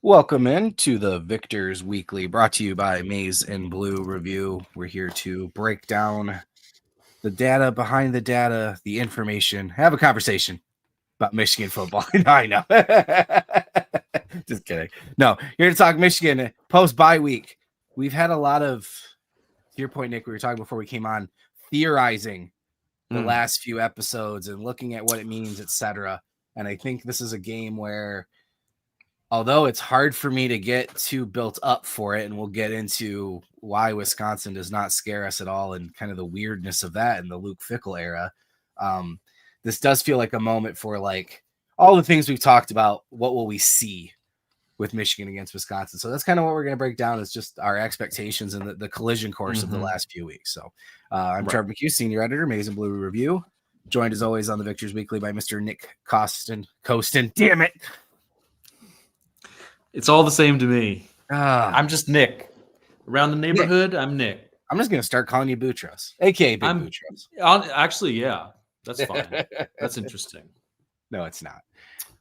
Welcome in to the Victor's Weekly, brought to you by Maize and Blue Review. We're here to break down the data behind the data, the information, have a conversation about Michigan football. No, I know. Just kidding. No, you're here to talk Michigan post-bye week. We've had a lot of, to your point, Nick, we were talking before we came on, theorizing the last few episodes and looking at what it means, etc. And I think this is a game where, although it's hard for me to get too built up for it, and we'll get into why Wisconsin does not scare us at all and kind of the weirdness of that in the Luke Fickle era, this does feel like a moment for like all the things we've talked about. What will we see with Michigan against Wisconsin? So that's kind of what we're going to break down, is just our expectations and the collision course of the last few weeks. So I'm Trevor McCue, senior editor, Maize and Blue Review, joined as always on the Victor's Weekly by Mr. Nick Costen. Damn it. It's all the same to me. I'm just Nick. Around the neighborhood, Nick. I'm Nick. I'm just going to start calling you Boutros, a.k.a. Big Boutros. Actually, yeah. That's fine. That's interesting. No, it's not.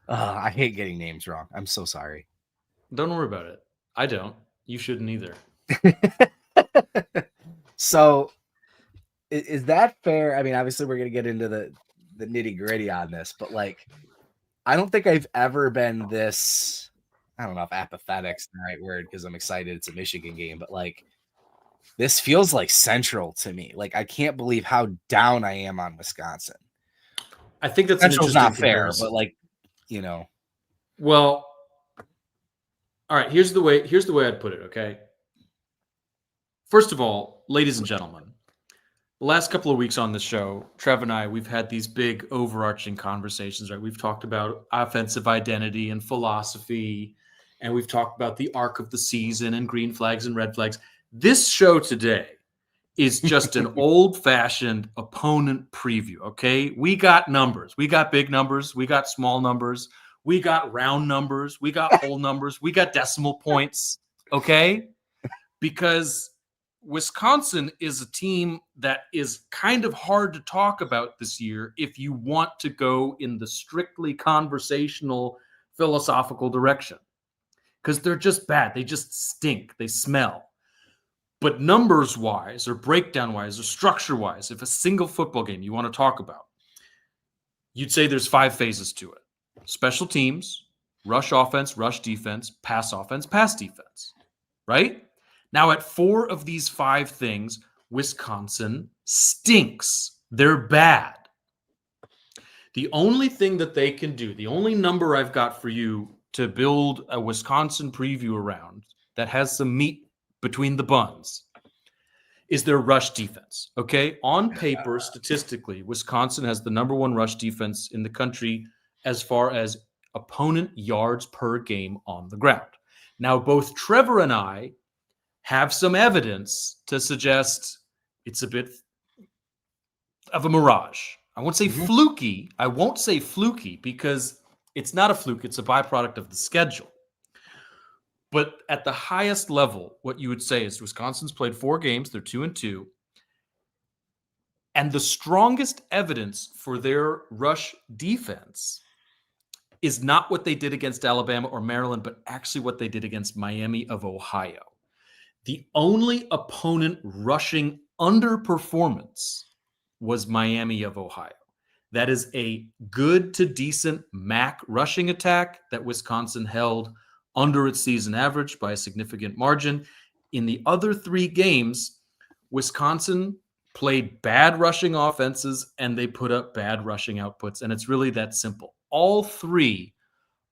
I hate getting names wrong. I'm so sorry. Don't worry about it. I don't. You shouldn't either. So, is that fair? I mean, obviously, we're going to get into the nitty-gritty on this, but, like, I don't think I've ever been this... I don't know if apathetic's the right word because I'm excited it's a Michigan game, but like this feels like central to me. Like I can't believe how down I am on Wisconsin. I think that's central's not fair, but like, you know. Well, all right, here's the way I'd put it, okay? First of all, ladies and gentlemen, the last couple of weeks on the show, Trev and I, we've had these big overarching conversations, right? We've talked about offensive identity and philosophy, and we've talked about the arc of the season and green flags and red flags. This show today is just an old-fashioned opponent preview, okay? We got numbers. We got big numbers. We got small numbers. We got round numbers. We got whole numbers. We got decimal points, okay? Because Wisconsin is a team that is kind of hard to talk about this year if you want to go in the strictly conversational, philosophical direction. Because they're just bad. They just stink. They smell. But numbers-wise or breakdown-wise or structure-wise, if a single football game you want to talk about, you'd say there's 5 phases to it. Special teams, rush offense, rush defense, pass defense, right? Now, at 4 of these 5 things, Wisconsin stinks. They're bad. The only thing that they can do, the only number I've got for you to build a Wisconsin preview around that has some meat between the buns is their rush defense, okay? On paper, statistically, Wisconsin has the number 1 rush defense in the country as far as opponent yards per game on the ground. Now, both Trevor and I have some evidence to suggest it's a bit of a mirage. I won't say fluky. I won't say fluky because it's not a fluke. It's a byproduct of the schedule. But at the highest level, what you would say is Wisconsin's played 4 games. They're 2-2. And the strongest evidence for their rush defense is not what they did against Alabama or Maryland, but actually what they did against Miami of Ohio. The only opponent rushing underperformance was Miami of Ohio. That is a good to decent MAC rushing attack that Wisconsin held under its season average by a significant margin. In the other 3 games, Wisconsin played bad rushing offenses and they put up bad rushing outputs. And it's really that simple. All 3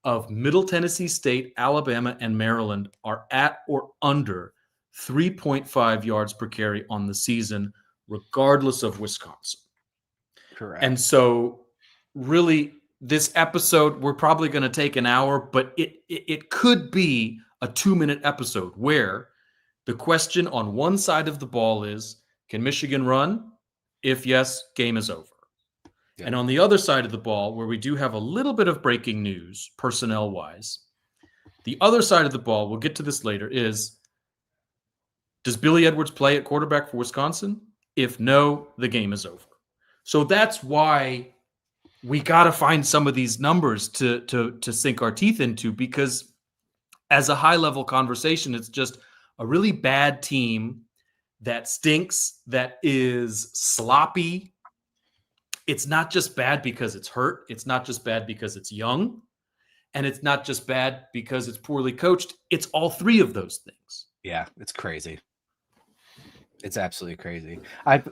of Middle Tennessee State, Alabama, and Maryland are at or under 3.5 yards per carry on the season, regardless of Wisconsin. Correct. And so really this episode, we're probably going to take an hour, but it could be a 2-minute episode where the question on one side of the ball is, can Michigan run? If yes, game is over. Yeah. And on the other side of the ball, where we do have a little bit of breaking news, personnel-wise, the other side of the ball, we'll get to this later, is does Billy Edwards play at quarterback for Wisconsin? If no, the game is over. So that's why we got to find some of these numbers to sink our teeth into, because as a high-level conversation, it's just a really bad team that stinks, that is sloppy. It's not just bad because it's hurt. It's not just bad because it's young. And it's not just bad because it's poorly coached. It's all three of those things. Yeah, it's crazy. It's absolutely crazy. I'm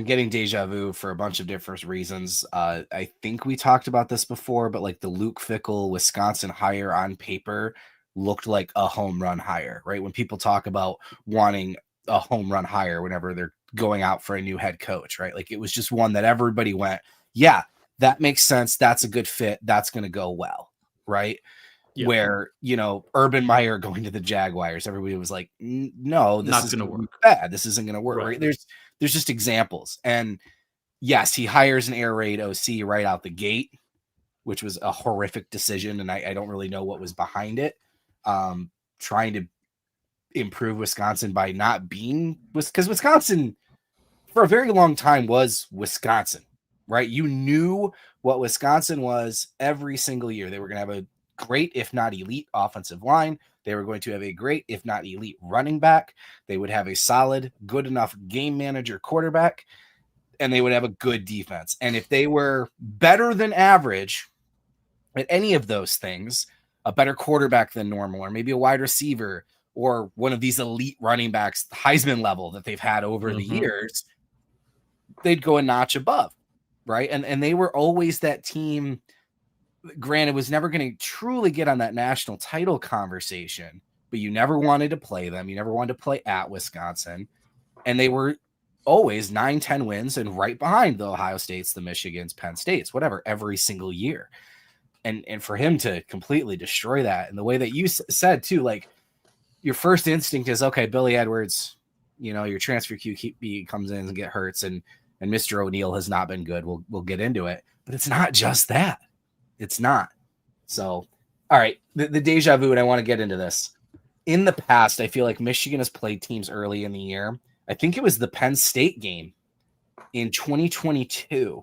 getting deja vu for a bunch of different reasons. I think we talked about this before, but like the Luke Fickle Wisconsin hire on paper looked like a home run hire, right? When people talk about wanting a home run hire whenever they're going out for a new head coach, right? Like it was just one that everybody went, yeah, that makes sense. That's a good fit. That's going to go well, right? Yeah. Where, Urban Meyer going to the Jaguars, everybody was like, no, this Not is gonna going to work. work bad. This isn't going to work, Right. right? There's just examples. And yes, he hires an air raid OC right out the gate, which was a horrific decision. And I don't really know what was behind it. Trying to improve Wisconsin by not being, because Wisconsin for a very long time was Wisconsin, right? You knew what Wisconsin was every single year. They were going to have a great, if not elite, offensive line. They were going to have a great, if not elite, running back. They would have a solid, good enough game manager quarterback, and they would have a good defense. And if they were better than average at any of those things, a better quarterback than normal, or maybe a wide receiver, or one of these elite running backs, Heisman level that they've had over the years, they'd go a notch above, right? And they were always that team. Granted, was never going to truly get on that national title conversation, but you never wanted to play them. You never wanted to play at Wisconsin. And they were always 9-10 wins and right behind the Ohio States, the Michigans, Penn States, whatever, every single year. And for him to completely destroy that, and the way that you said too, like your first instinct is, okay, Billy Edwards, your transfer QB comes in and get hurts, and Mr. O'Neill has not been good. We'll get into it, but it's not just that. It's not. So, all right, the deja vu, and I want to get into this. In the past, I feel like Michigan has played teams early in the year. I think it was the Penn State game in 2022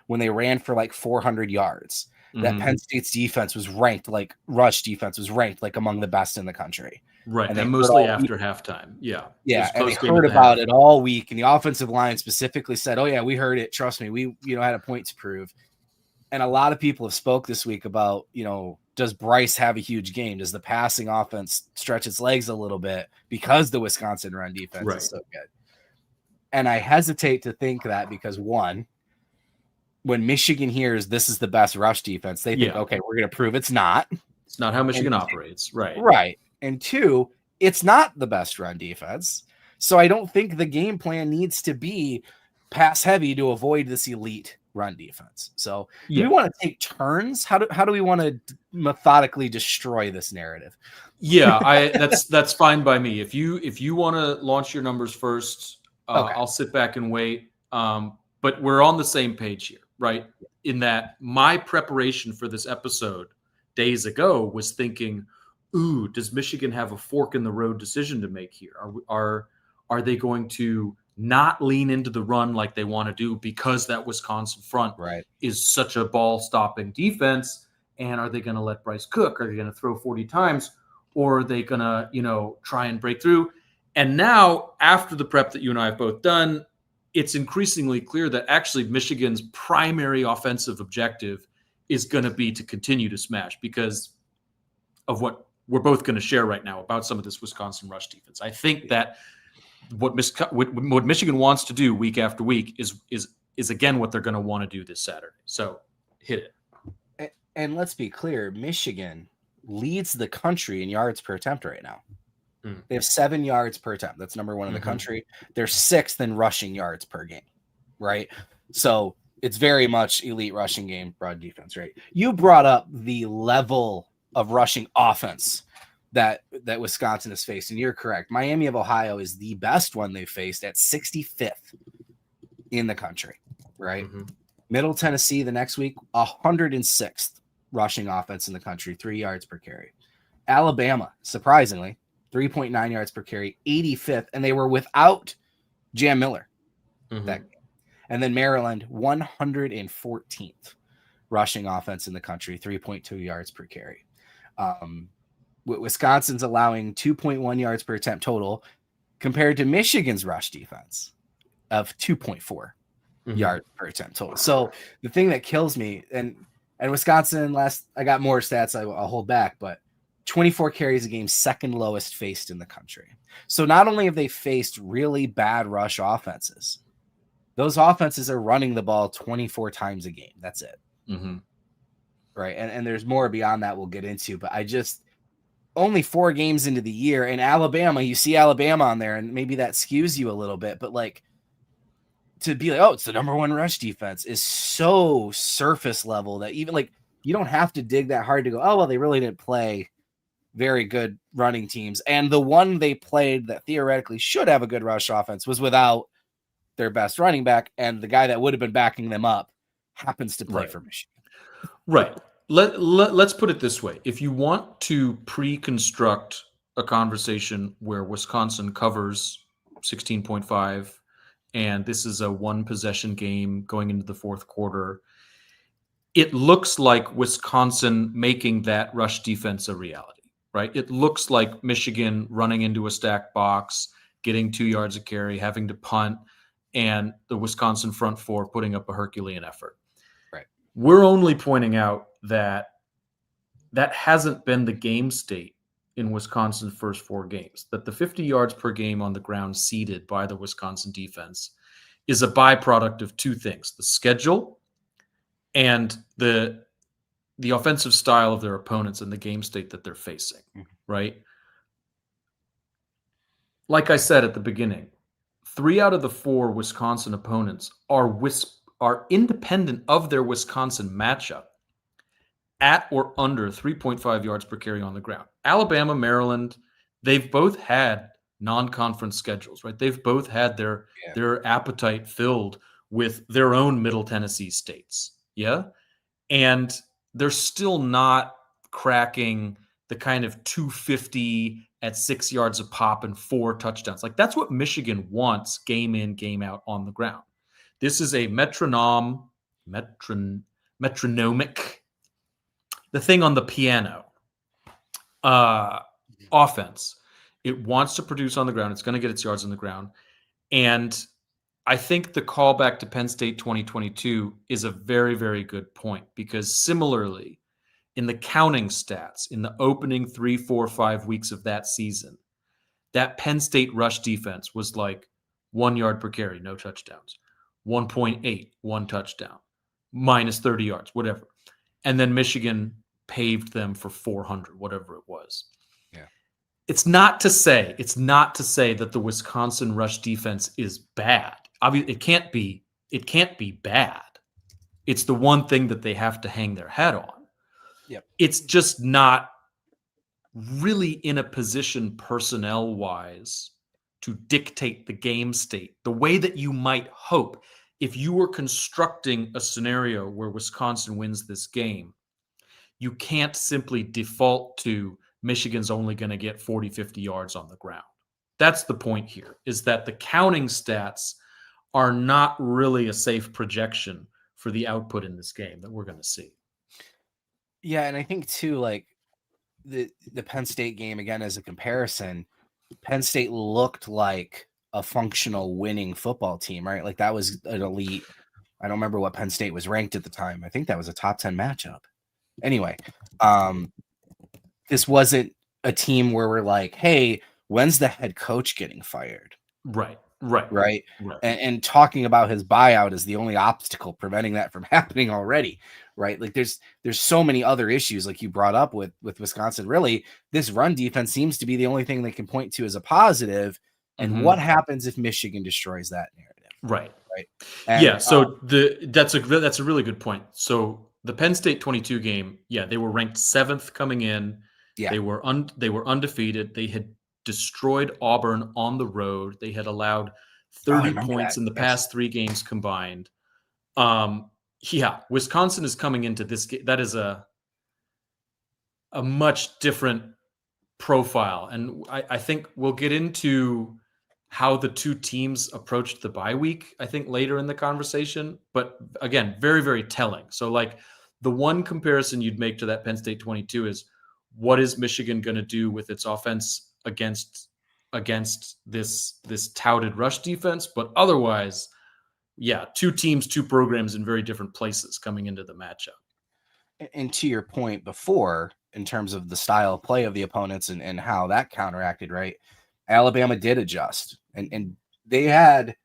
when they ran for like 400 yards. That Penn State's defense was ranked, like rush defense was ranked like among the best in the country. Right. And And mostly after halftime. Yeah. Yeah. And they heard about it all week. And the offensive line specifically said, oh, yeah, we heard it. Trust me. We, had a point to prove. And a lot of people have spoke this week about, does Bryce have a huge game? Does the passing offense stretch its legs a little bit because the Wisconsin run defense is so good? And I hesitate to think that because, one, when Michigan hears this is the best rush defense, they think, okay, we're going to prove it's not. It's not how Michigan operates. Right. Right. And two, it's not the best run defense. So I don't think the game plan needs to be pass heavy to avoid this elite run defense. So do we want to take turns? How do we want to methodically destroy this narrative? Yeah, that's fine by me. If you want to launch your numbers first, okay. I'll sit back and wait. But we're on the same page here, right? In that my preparation for this episode days ago was thinking, ooh, does Michigan have a fork in the road decision to make here? Are they going to not lean into the run like they want to do because that Wisconsin front is such a ball-stopping defense? And are they going to let Bryce cook? Are they going to throw 40 times? Or are they going to, try and break through? And now, after the prep that you and I have both done, it's increasingly clear that actually Michigan's primary offensive objective is going to be to continue to smash because of what we're both going to share right now about some of this Wisconsin rush defense. I think that what Michigan wants to do week after week is again what they're going to want to do this Saturday. So hit it. And let's be clear, Michigan leads the country in yards per attempt right now. They have 7 yards per attempt. That's number one in the country. They're 6th in rushing yards per game, right? So it's very much elite rushing game, broad defense, right? You brought up the level of rushing offense that Wisconsin has faced, and you're correct. Miami of Ohio is the best one they've faced at 65th in the country, right? Middle Tennessee the next week, 106th rushing offense in the country, 3 yards per carry. Alabama, surprisingly, 3.9 yards per carry, 85th, and they were without Jam Miller that game. And then Maryland, 114th rushing offense in the country, 3.2 yards per carry. Wisconsin's allowing 2.1 yards per attempt total compared to Michigan's rush defense of 2.4 yards per attempt total. So the thing that kills me, and Wisconsin I got more stats I'll hold back, but 24 carries a game, second lowest faced in the country. So not only have they faced really bad rush offenses, those offenses are running the ball 24 times a game. That's it. Right. And there's more beyond that we'll get into, but only 4 games into the year, and Alabama, you see Alabama on there, and maybe that skews you a little bit, but like to be like, oh, it's the number 1 rush defense is so surface level that even like you don't have to dig that hard to go, oh, well, they really didn't play very good running teams. And the one they played that theoretically should have a good rush offense was without their best running back, and the guy that would have been backing them up happens to play for Michigan. Right. Let's put it this way. If you want to pre-construct a conversation where Wisconsin covers 16.5 and this is a 1-possession game going into the fourth quarter, it looks like Wisconsin making that rush defense a reality, right? It looks like Michigan running into a stacked box, getting 2 yards a carry, having to punt, and the Wisconsin front 4 putting up a Herculean effort. We're only pointing out that hasn't been the game state in Wisconsin's first 4 games, that the 50 yards per game on the ground ceded by the Wisconsin defense is a byproduct of 2 things, the schedule and the offensive style of their opponents and the game state that they're facing, right? Like I said at the beginning, 3 out of the 4 Wisconsin opponents are independent of their Wisconsin matchup at or under 3.5 yards per carry on the ground. Alabama, Maryland, they've both had non-conference schedules, right? They've both had their appetite filled with their own Middle Tennessee states. Yeah. And they're still not cracking the kind of 250 at 6 yards a pop and 4 touchdowns. Like that's what Michigan wants game in, game out on the ground. This is a metronomic, the thing on the piano offense. It wants to produce on the ground. It's going to get its yards on the ground. And I think the callback to Penn State 2022 is a very, very good point, because similarly, in the counting stats, in the opening 3, 4, 5 weeks of that season, that Penn State rush defense was like 1 yard per carry, no touchdowns. 1.8, 1 touchdown, minus 30 yards, whatever. And then Michigan paved them for 400, whatever it was. Yeah. It's not to say that the Wisconsin rush defense is bad. Obviously, it can't be bad. It's the one thing that they have to hang their hat on. Yep. It's just not really in a position personnel-wise to dictate the game state the way that you might hope if you were constructing a scenario where Wisconsin wins this game. You can't simply default to Michigan's only going to get 40, 50 yards on the ground. That's the point here, is that the counting stats are not really a safe projection for the output in this game that we're going to see. Yeah, and I think too, like the Penn State game, again, as a comparison, Penn State looked like a functional winning football team, right? Like that was an elite. I don't remember what Penn State was ranked at the time. I think that was a top 10 matchup. Anyway, this wasn't a team where we're like, hey, when's the head coach getting fired? Right. And talking about his buyout is the only obstacle preventing that from happening already, right? Like there's so many other issues like you brought up with Wisconsin. Really, this run defense seems to be the only thing they can point to as a positive. And what happens if Michigan destroys that narrative? Right. And, yeah. So that's a really good point. So the Penn State 22 game, they were ranked 7th coming in. Yeah. They were undefeated. They had destroyed Auburn on the road. They had allowed 30 points in the past 3 games combined. Wisconsin is coming into this game. That is a much different profile. And I think we'll get into how the 2 teams approached the bye week, I think later in the conversation. But again, very, very telling. So like the one comparison you'd make to that Penn State 22 is what is Michigan going to do with its offense against this touted rush defense? But otherwise, yeah, two teams, two programs in very different places coming into the matchup. And to your point before, in terms of the style of play of the opponents and how that counteracted, right? Alabama did adjust, and they had,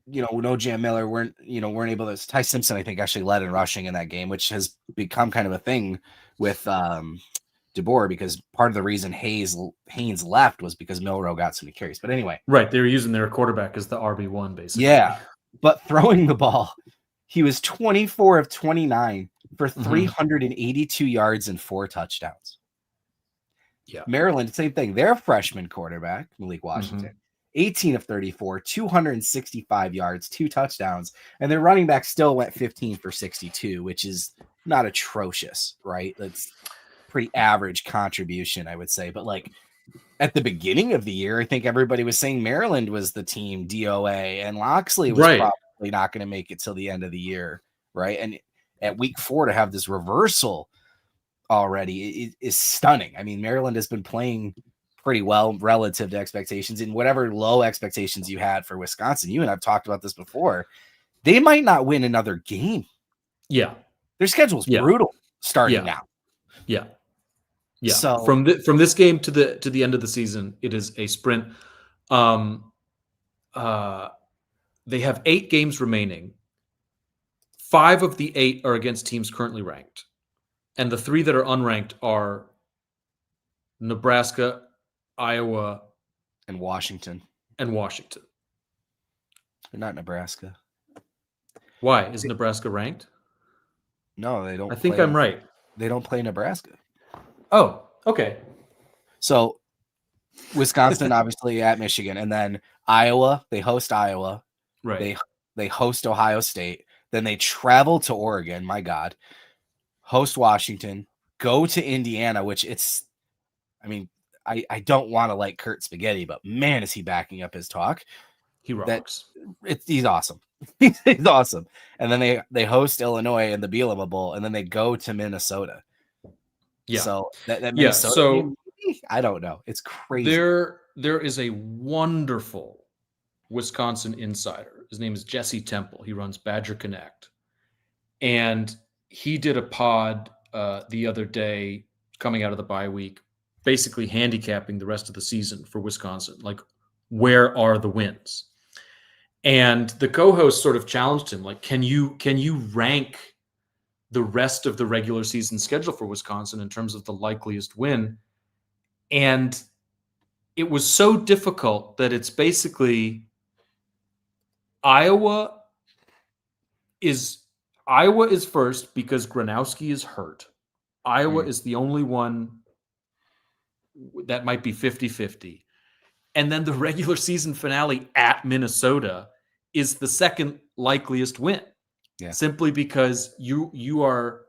no Jam Miller, weren't able to. Ty Simpson, I think, actually led in rushing in that game, which has become kind of a thing with DeBoer, because part of the reason Haynes left was because Milroe got so many carries. But anyway, right, they were using their quarterback as the RB1, basically. Yeah, but throwing the ball, he was 24 of 29 for 382 yards and 4 touchdowns. Yeah. Maryland, same thing. Their freshman quarterback, Malik Washington, 18 of 34, 265 yards, 2 touchdowns. And their running back still went 15 for 62, which is not atrocious, right? That's pretty average contribution, I would say. But like at the beginning of the year, I think everybody was saying Maryland was the team DOA, and Loxley was probably not going to make it till the end of the year, right? And at week 4 to have this reversal already is stunning. I mean, Maryland has been playing pretty well relative to expectations, and whatever low expectations you had for Wisconsin. You and I've talked about this before. They might not win another game. Yeah. Their schedule's brutal starting now. Yeah. Yeah. So from this game to the end of the season, it is a sprint. They have 8 games remaining. 5 of the 8 are against teams currently ranked. And the 3 that are unranked are Nebraska, Iowa, and Washington. They're not Nebraska. Why? Is Nebraska ranked? No, they don't. I think I'm right. They don't play Nebraska. Oh, okay. So Wisconsin, obviously at Michigan, and then Iowa, they host Iowa. Right. They host Ohio State. Then they travel to Oregon. My God. Host Washington. Go to Indiana, which I don't want to like Kurt Spaghetti, but man, is he backing up his talk. He rocks. He's awesome. He's awesome. And then they host Illinois in the Bielema Bowl, and then they go to Minnesota. Yeah. So that Minnesota game, I don't know. It's crazy. There is a wonderful Wisconsin insider. His name is Jesse Temple. He runs Badger Connect. And he did a pod the other day coming out of the bye week, basically handicapping the rest of the season for Wisconsin. Like, where are the wins? And the co-host sort of challenged him, like, can you rank the rest of the regular season schedule for Wisconsin in terms of the likeliest win? And it was so difficult that it's basically Iowa is first because Gronowski is hurt. Iowa is the only one that might be 50-50. And then the regular season finale at Minnesota is the second likeliest win. Yeah. Simply because you drew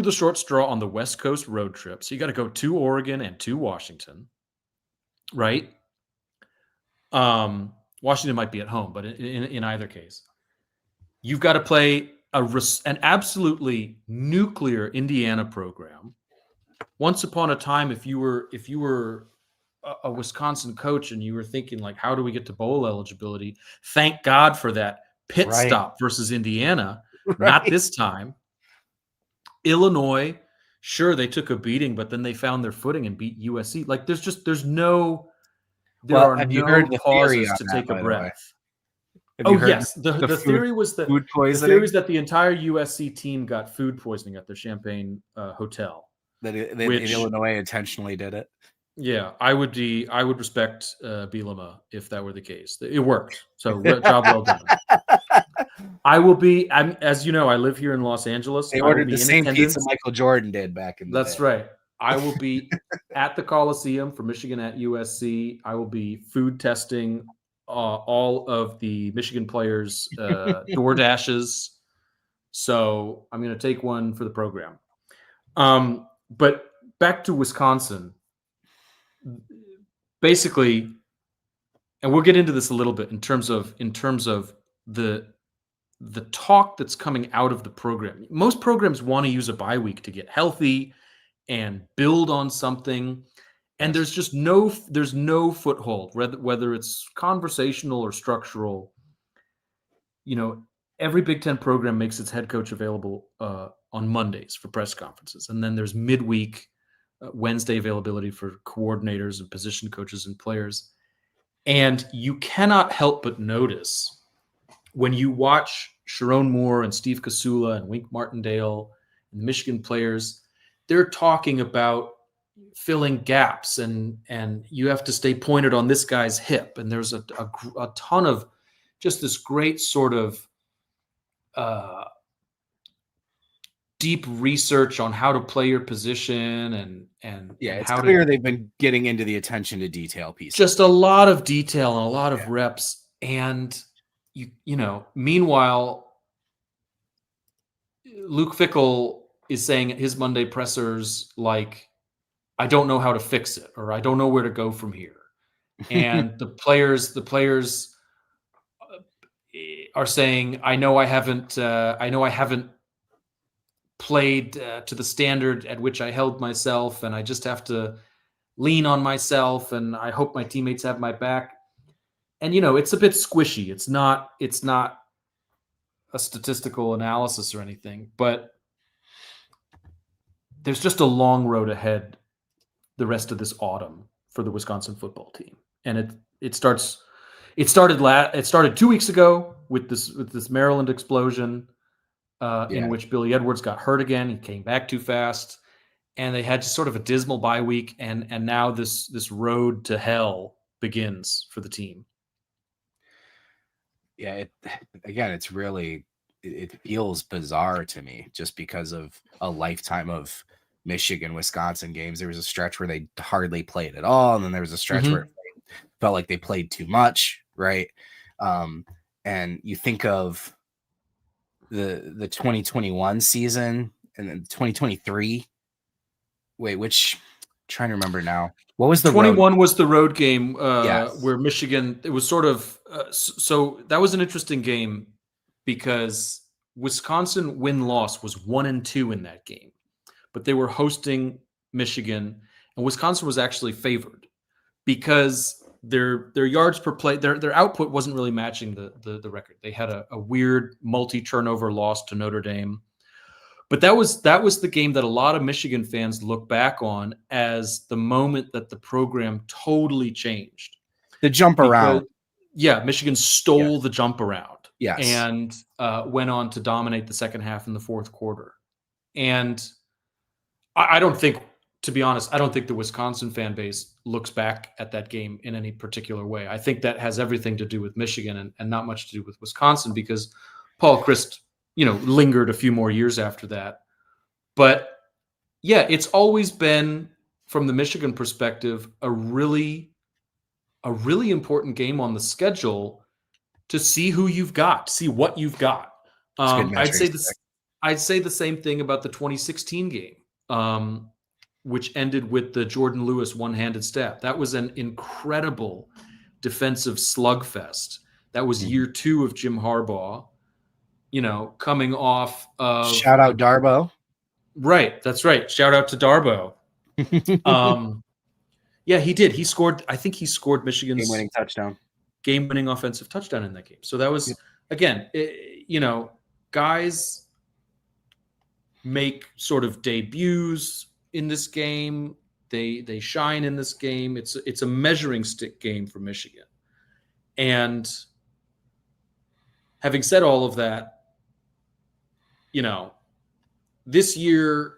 the short straw on the West Coast road trip. So you got to go to Oregon and to Washington, right? Washington might be at home, but in either case, you've got to play an absolutely nuclear Indiana program. Once upon a time, if you were a Wisconsin coach and you were thinking, like, how do we get to bowl eligibility? Thank God for that pit stop versus Indiana. Not this time. Illinois, sure, they took a beating, but then they found their footing and beat USC. Like, there are no pauses to take a breath. Yes. The theory was that the entire USC team got food poisoning at their Champaign hotel. That Illinois intentionally did it. Yeah, I would respect Bielema if that were the case. It worked. So job well done. As you know, I live here in Los Angeles. They ordered the same pizza Michael Jordan did back in the day. That's right. I will be at the Coliseum for Michigan at USC. I will be food testing all of the Michigan players' door dashes. So I'm going to take one for the program. But back to Wisconsin. Basically, and we'll get into this a little bit in terms of the the talk that's coming out of the program. Most programs want to use a bye week to get healthy and build on something. And Yes. there's no foothold, whether it's conversational or structural. Every Big Ten program makes its head coach available on Mondays for press conferences. And then there's midweek Wednesday availability for coordinators and position coaches and players. And you cannot help but notice when you watch Sharon Moore and Steve Kasula and Wink Martindale and the Michigan players, they're talking about filling gaps and you have to stay pointed on this guy's hip. And there's a ton of just this great sort of deep research on how to play your position and It's how clear to they've been getting into the attention to detail piece. just a lot of detail and a lot of reps. And meanwhile, Luke Fickle is saying at his Monday pressers, like, I don't know how to fix it, or I don't know where to go from here. And the players are saying, I know I haven't played to the standard at which I held myself, and I just have to lean on myself, and I hope my teammates have my back. And it's a bit squishy. It's not a statistical analysis or anything, but there's just a long road ahead the rest of this autumn for the Wisconsin football team. And it started 2 weeks ago with this Maryland explosion in which Billy Edwards got hurt again. He came back too fast, and they had just sort of a dismal bye week. And now this road to hell begins for the team. Yeah. It's really, it feels bizarre to me just because of a lifetime of Michigan, Wisconsin games. There was a stretch where they hardly played at all. And then there was a stretch where it felt like they played too much. Right. And you think of the 2021 season and then 2023. Wait, which, trying to remember now. What was the 21 was the road game Yes. where Michigan, it was sort of, so that was an interesting game because Wisconsin win-loss was 1-2 in that game, but they were hosting Michigan, and Wisconsin was actually favored because their yards per play, their output wasn't really matching the record. They had a weird multi-turnover loss to Notre Dame. But that was the game that a lot of Michigan fans look back on as the moment that the program totally changed. The jump around. Yeah, Michigan stole the jump around. Yes. And went on to dominate the second half in the fourth quarter. And I don't think, to be honest, I don't think the Wisconsin fan base looks back at that game in any particular way. I think that has everything to do with Michigan and not much to do with Wisconsin because Paul Chryst lingered a few more years after that. But yeah, it's always been, from the Michigan perspective, a really important game on the schedule to see who you've got, see what you've got. I'd say the same thing about the 2016 game, which ended with the Jordan Lewis one-handed stab. That was an incredible defensive slugfest. That was year 2 of Jim Harbaugh. Coming off of shout out Darbo. Right. That's right. Shout out to Darbo. Yeah, he did. I think he scored Michigan's game-winning offensive touchdown in that game. So that was, again, guys make sort of debuts in this game. They shine in this game. It's a measuring stick game for Michigan. And having said all of that, this year,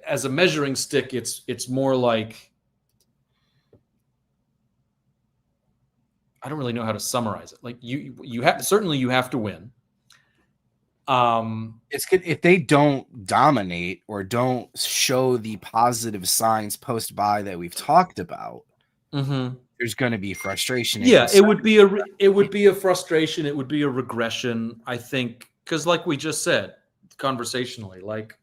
as a measuring stick, it's more like, I don't really know how to summarize it. Like you have to win. It's good if they don't dominate or don't show the positive signs post-bye that we've talked about. There's going to be frustration. Yeah, it would be a frustration. It would be a regression, I think, because like we just said conversationally, like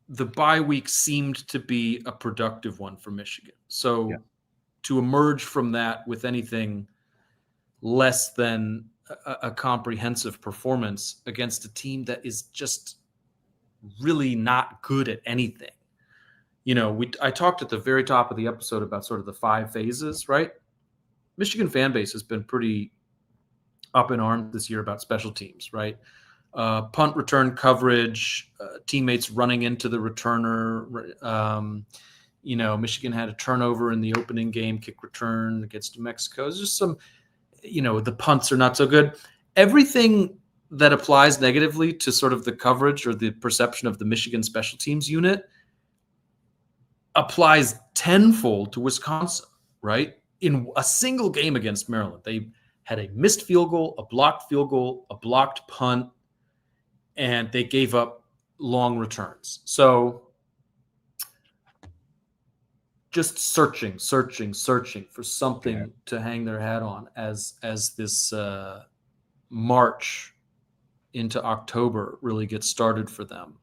the bye week seemed to be a productive one for Michigan. So to emerge from that with anything less than a comprehensive performance against a team that is just really not good at anything. I talked at the very top of the episode about sort of the 5 phases, right? Michigan fan base has been pretty up in arms this year about special teams, right? Punt return coverage, teammates running into the returner. Michigan had a turnover in the opening game, kick return against New Mexico. There's just some, the punts are not so good. Everything that applies negatively to sort of the coverage or the perception of the Michigan special teams unit applies tenfold to Wisconsin, right? In a single game against Maryland, they had a missed field goal, a blocked punt, and they gave up long returns. So just searching for something to hang their hat on as this March into October really gets started for them.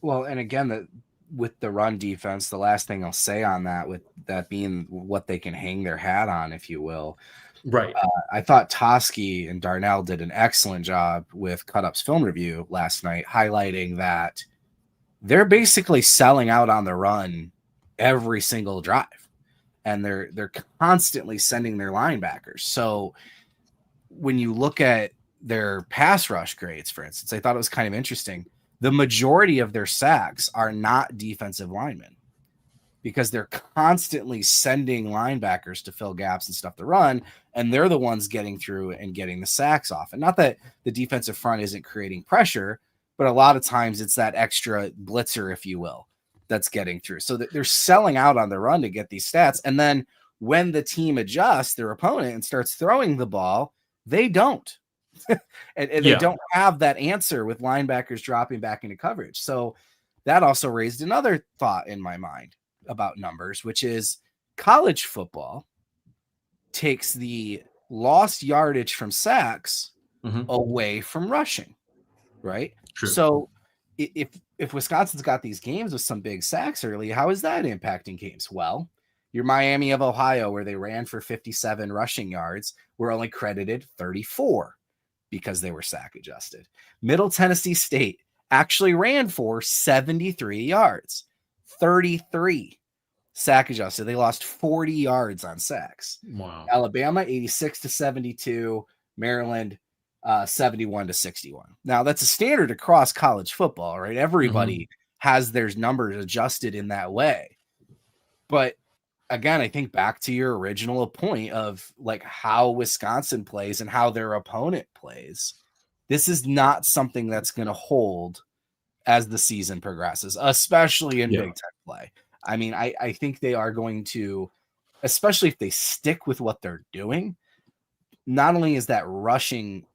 Well, and again, with the run defense, the last thing I'll say on that, with that being what they can hang their hat on, if you will. Right. I thought Toski and Darnell did an excellent job with Cut Up's film review last night, highlighting that they're basically selling out on the run every single drive, and they're constantly sending their linebackers. So when you look at their pass rush grades, for instance, I thought it was kind of interesting. The majority of their sacks are not defensive linemen, because they're constantly sending linebackers to fill gaps and stuff to run, and they're the ones getting through and getting the sacks off. And not that the defensive front isn't creating pressure, but a lot of times it's that extra blitzer, if you will, that's getting through. So they're selling out on the run to get these stats. And then when the team adjusts, their opponent, and starts throwing the ball, they don't. and they don't have that answer with linebackers dropping back into coverage. So that also raised another thought in my mind about numbers, which is college football takes the lost yardage from sacks away from rushing, right? True. So if Wisconsin's got these games with some big sacks early, how is that impacting games? Well, your Miami of Ohio, where they ran for 57 rushing yards, were only credited 34 because they were sack adjusted. Middle Tennessee State actually ran for 73 yards, 33 sack adjusted. They lost 40 yards on sacks. Wow. Alabama 86-72, Maryland 71-61. Now that's a standard across college football, right? Everybody has their numbers adjusted in that way. But again, I think back to your original point of like how Wisconsin plays and how their opponent plays. This is not something that's going to hold as the season progresses, especially in Big Ten play. I mean, I think they are going to, especially if they stick with what they're doing, not only is that rushing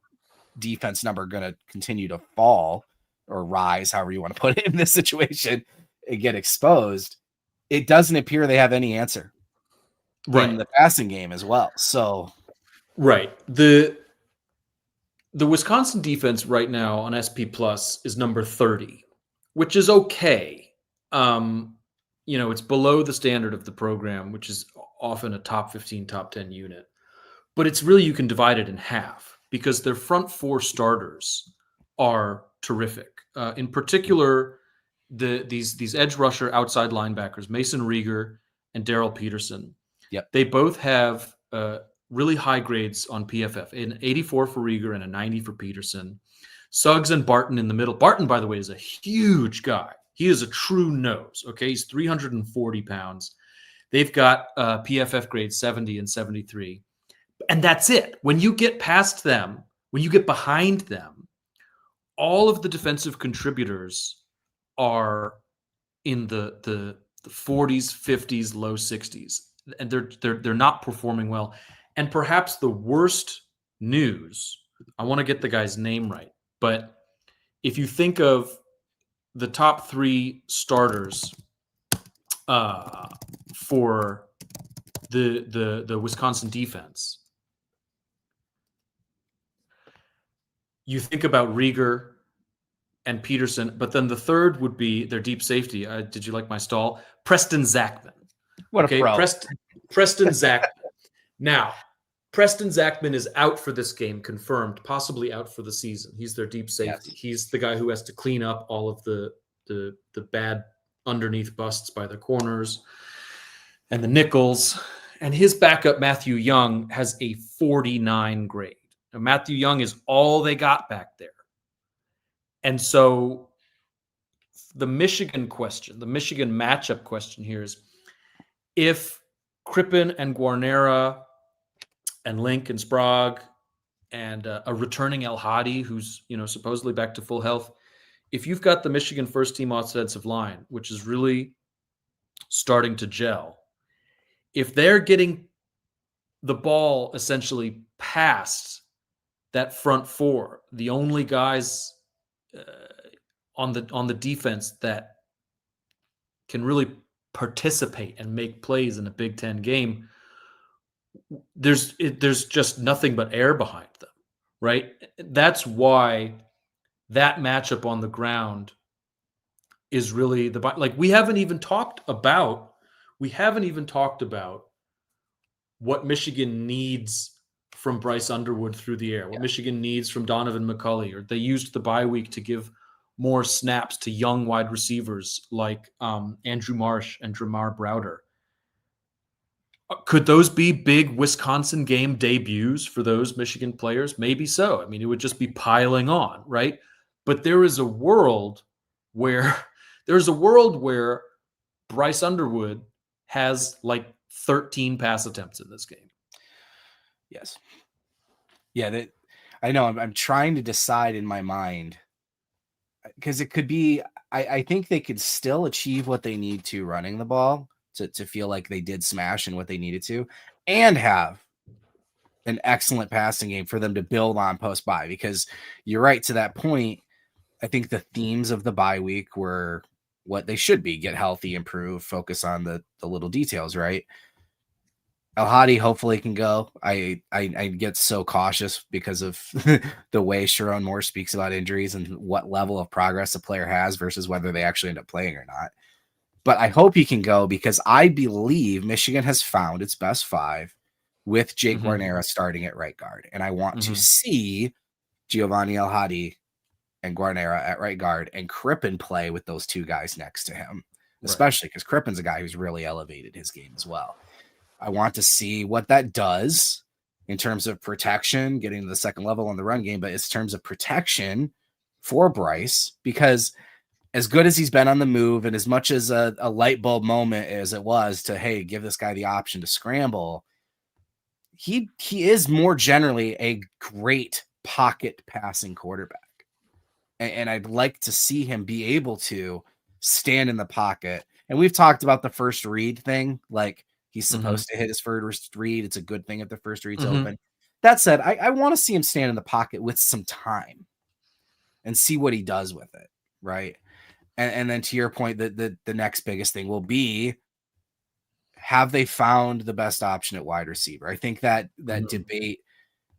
defense number going to continue to fall or rise, however you want to put it in this situation, and get exposed, it doesn't appear they have any answer in the passing game as well. So, right. The Wisconsin defense right now on SP Plus is number 30, which is okay. It's below the standard of the program, which is often a top 15, top 10 unit. But it's really, you can divide it in half because their front 4 starters are terrific. In particular, these edge rusher outside linebackers, Mason Rieger and Darrell Peterson. Yep. They both have really high grades on PFF, an 84 for Rieger and a 90 for Peterson. Suggs and Barton in the middle. Barton, by the way, is a huge guy. He is a true nose. Okay, he's 340 pounds. They've got PFF grades 70 and 73. And that's it. When you get past them, when you get behind them, all of the defensive contributors are in the 40s, 50s, low 60s, and they're not performing well. And perhaps the worst news, I want to get the guy's name right, but if you think of the top 3 starters for the Wisconsin defense, you think about Rieger and Peterson, but then the third would be their deep safety. Did you like my stall? Preston Zachman. What a pro. Preston Zachman. Now, Preston Zachman is out for this game, confirmed, possibly out for the season. He's their deep safety. Yes. He's the guy who has to clean up all of the bad underneath busts by the corners and the nickels. And his backup, Matthew Young, has a 49 grade. Now, Matthew Young is all they got back there. And so the Michigan question, the Michigan matchup question here is, if Crippen and Guarnera and Link and Sprague and a returning El Hadi, who's supposedly back to full health, if you've got the Michigan first team offensive line, which is really starting to gel, if they're getting the ball essentially past that front four, the only guys on the defense that can really participate and make plays in a Big Ten game, there's just nothing but air behind them, right? That's why that matchup on the ground is really we haven't even talked about what Michigan needs from Bryce Underwood through the air, what Michigan needs from Donovan McCulley, or they used the bye week to give more snaps to young wide receivers like Andrew Marsh and Dramar Browder. Could those be big Wisconsin game debuts for those Michigan players? Maybe so. I mean, it would just be piling on, right? But there is a world where Bryce Underwood has like 13 pass attempts in this game. Yes. Yeah, I know. I'm trying to decide in my mind, because it could be, I think they could still achieve what they need to running the ball to feel like they did smash in what they needed to, and have an excellent passing game for them to build on post-bye. Because you're right to that point. I think the themes of the bye week were what they should be: get healthy, improve, focus on the little details, right? El Hadi hopefully can go. I get so cautious because of the way Sharon Moore speaks about injuries and what level of progress a player has versus whether they actually end up playing or not. But I hope he can go, because I believe Michigan has found its best five with Jake Guarnera starting at right guard. And I want to see Giovanni El Hadi and Guarnera at right guard and Crippen play with those two guys next to him, especially because Crippen's a guy who's really elevated his game as well. I want to see what that does in terms of protection, getting to the second level on the run game, but in terms of protection for Bryce, because as good as he's been on the move and as much as a light bulb moment as it was to, hey, give this guy the option to scramble, he is more generally a great pocket passing quarterback. And I'd like to see him be able to stand in the pocket. And we've talked about the first read thing. Like, he's supposed to hit his first read. It's a good thing if the first read's open. That said, I want to see him stand in the pocket with some time and see what he does with it, right? And then to your point, the next biggest thing will be, have they found the best option at wide receiver? I think that debate,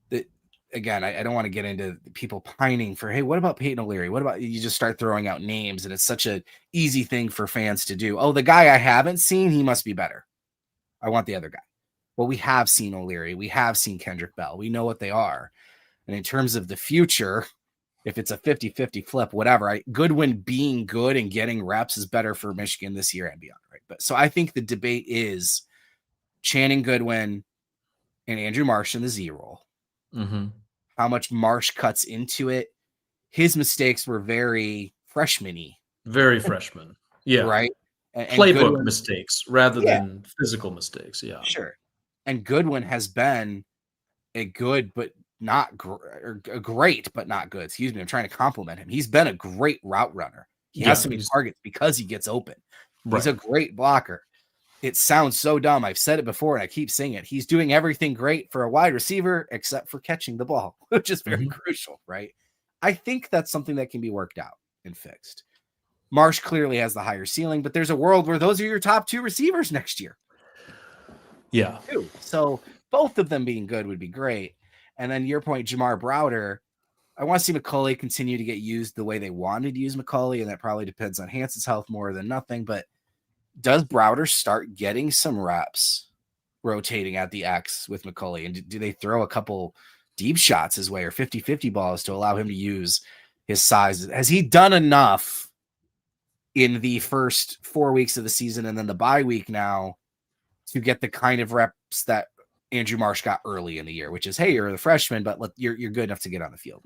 that again, I don't want to get into people pining for, hey, what about Peyton O'Leary? What about, you just start throwing out names, and it's such an easy thing for fans to do. Oh, the guy I haven't seen, he must be better. I want the other guy. Well, we have seen O'Leary. We have seen Kendrick Bell. We know what they are. And in terms of the future, if it's a 50-50 flip, whatever, Goodwin being good and getting reps is better for Michigan this year and beyond, right? But so I think the debate is Channing Goodwin and Andrew Marsh in the Z role. How much Marsh cuts into it. His mistakes were very freshman-y. Very freshman. Yeah. Right? And playbook mistakes rather than physical mistakes. Yeah. Sure. And Goodwin has been a good, but not great, but not good. Excuse me. I'm trying to compliment him. He's been a great route runner. He has so many targets because he gets open. He's a great blocker. It sounds so dumb. I've said it before and I keep saying it. He's doing everything great for a wide receiver except for catching the ball, which is very crucial, right? I think that's something that can be worked out and fixed. Marsh clearly has the higher ceiling, but there's a world where those are your top two receivers next year. Yeah. So both of them being good would be great. And then your point, Jamar Browder, I want to see McCulley continue to get used the way they wanted to use McCulley, and that probably depends on Hanson's health more than nothing. But does Browder start getting some reps rotating at the X with McCulley? And do they throw a couple deep shots his way or 50-50 balls to allow him to use his size? Has he done enough in the first 4 weeks of the season and then the bye week now to get the kind of reps that Andrew Marsh got early in the year, which is, hey, you're the freshman, but you're good enough to get on the field?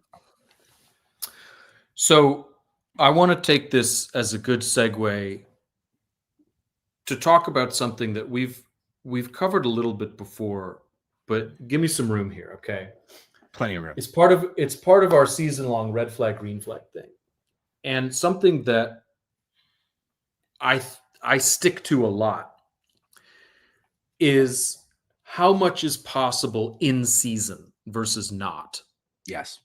So I want to take this as a good segue to talk about something that we've covered a little bit before, but give me some room here, okay? Plenty of room. It's part of our season-long red flag, green flag thing, and something that I stick to a lot is how much is possible in season versus not. Yes.